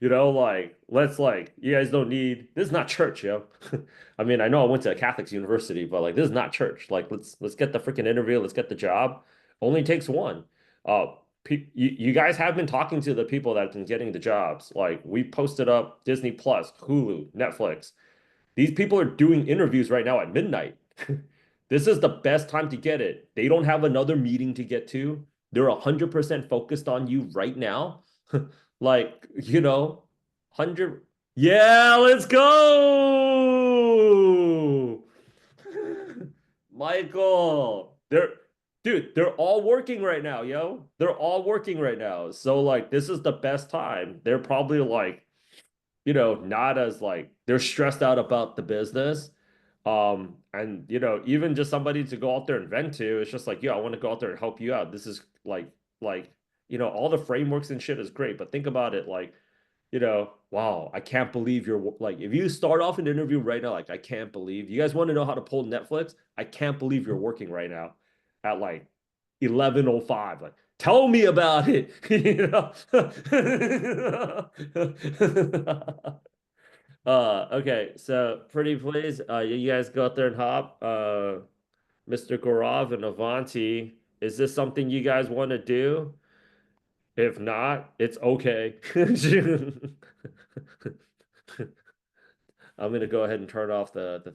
You know, like let's like you guys don't need this is not church, yo. I mean, I know I went to a Catholic university, but like this is not church. Like let's get the freaking interview, let's get the job. Only takes one. You guys have been talking to the people that have been getting the jobs. Like we posted up Disney Plus, Hulu, Netflix. These people are doing interviews right now at midnight. This is the best time to get it. They don't have another meeting to get to. They're 100% focused on you right now. Like, you know, 100. Yeah, let's go. Michael. They're all working right now, yo. They're all working right now. So like this is the best time. They're probably like, you know, not as like they're stressed out about the business. And you know, even just somebody to go out there and vent to, it's just like, yeah, I want to go out there and help you out. This is like, you know, all the frameworks and shit is great, but think about it like, you know, wow, I can't believe you're like, if you start off an interview right now, like, I can't believe you guys want to know how to pull Netflix. I can't believe you're working right now at like 11:05. Like, tell me about it. You know? Okay, so pretty please, you guys go out there and hop. Mr. Gaurav and Avanti, is this something you guys want to do? If not, it's okay. I'm gonna go ahead and turn off the thing.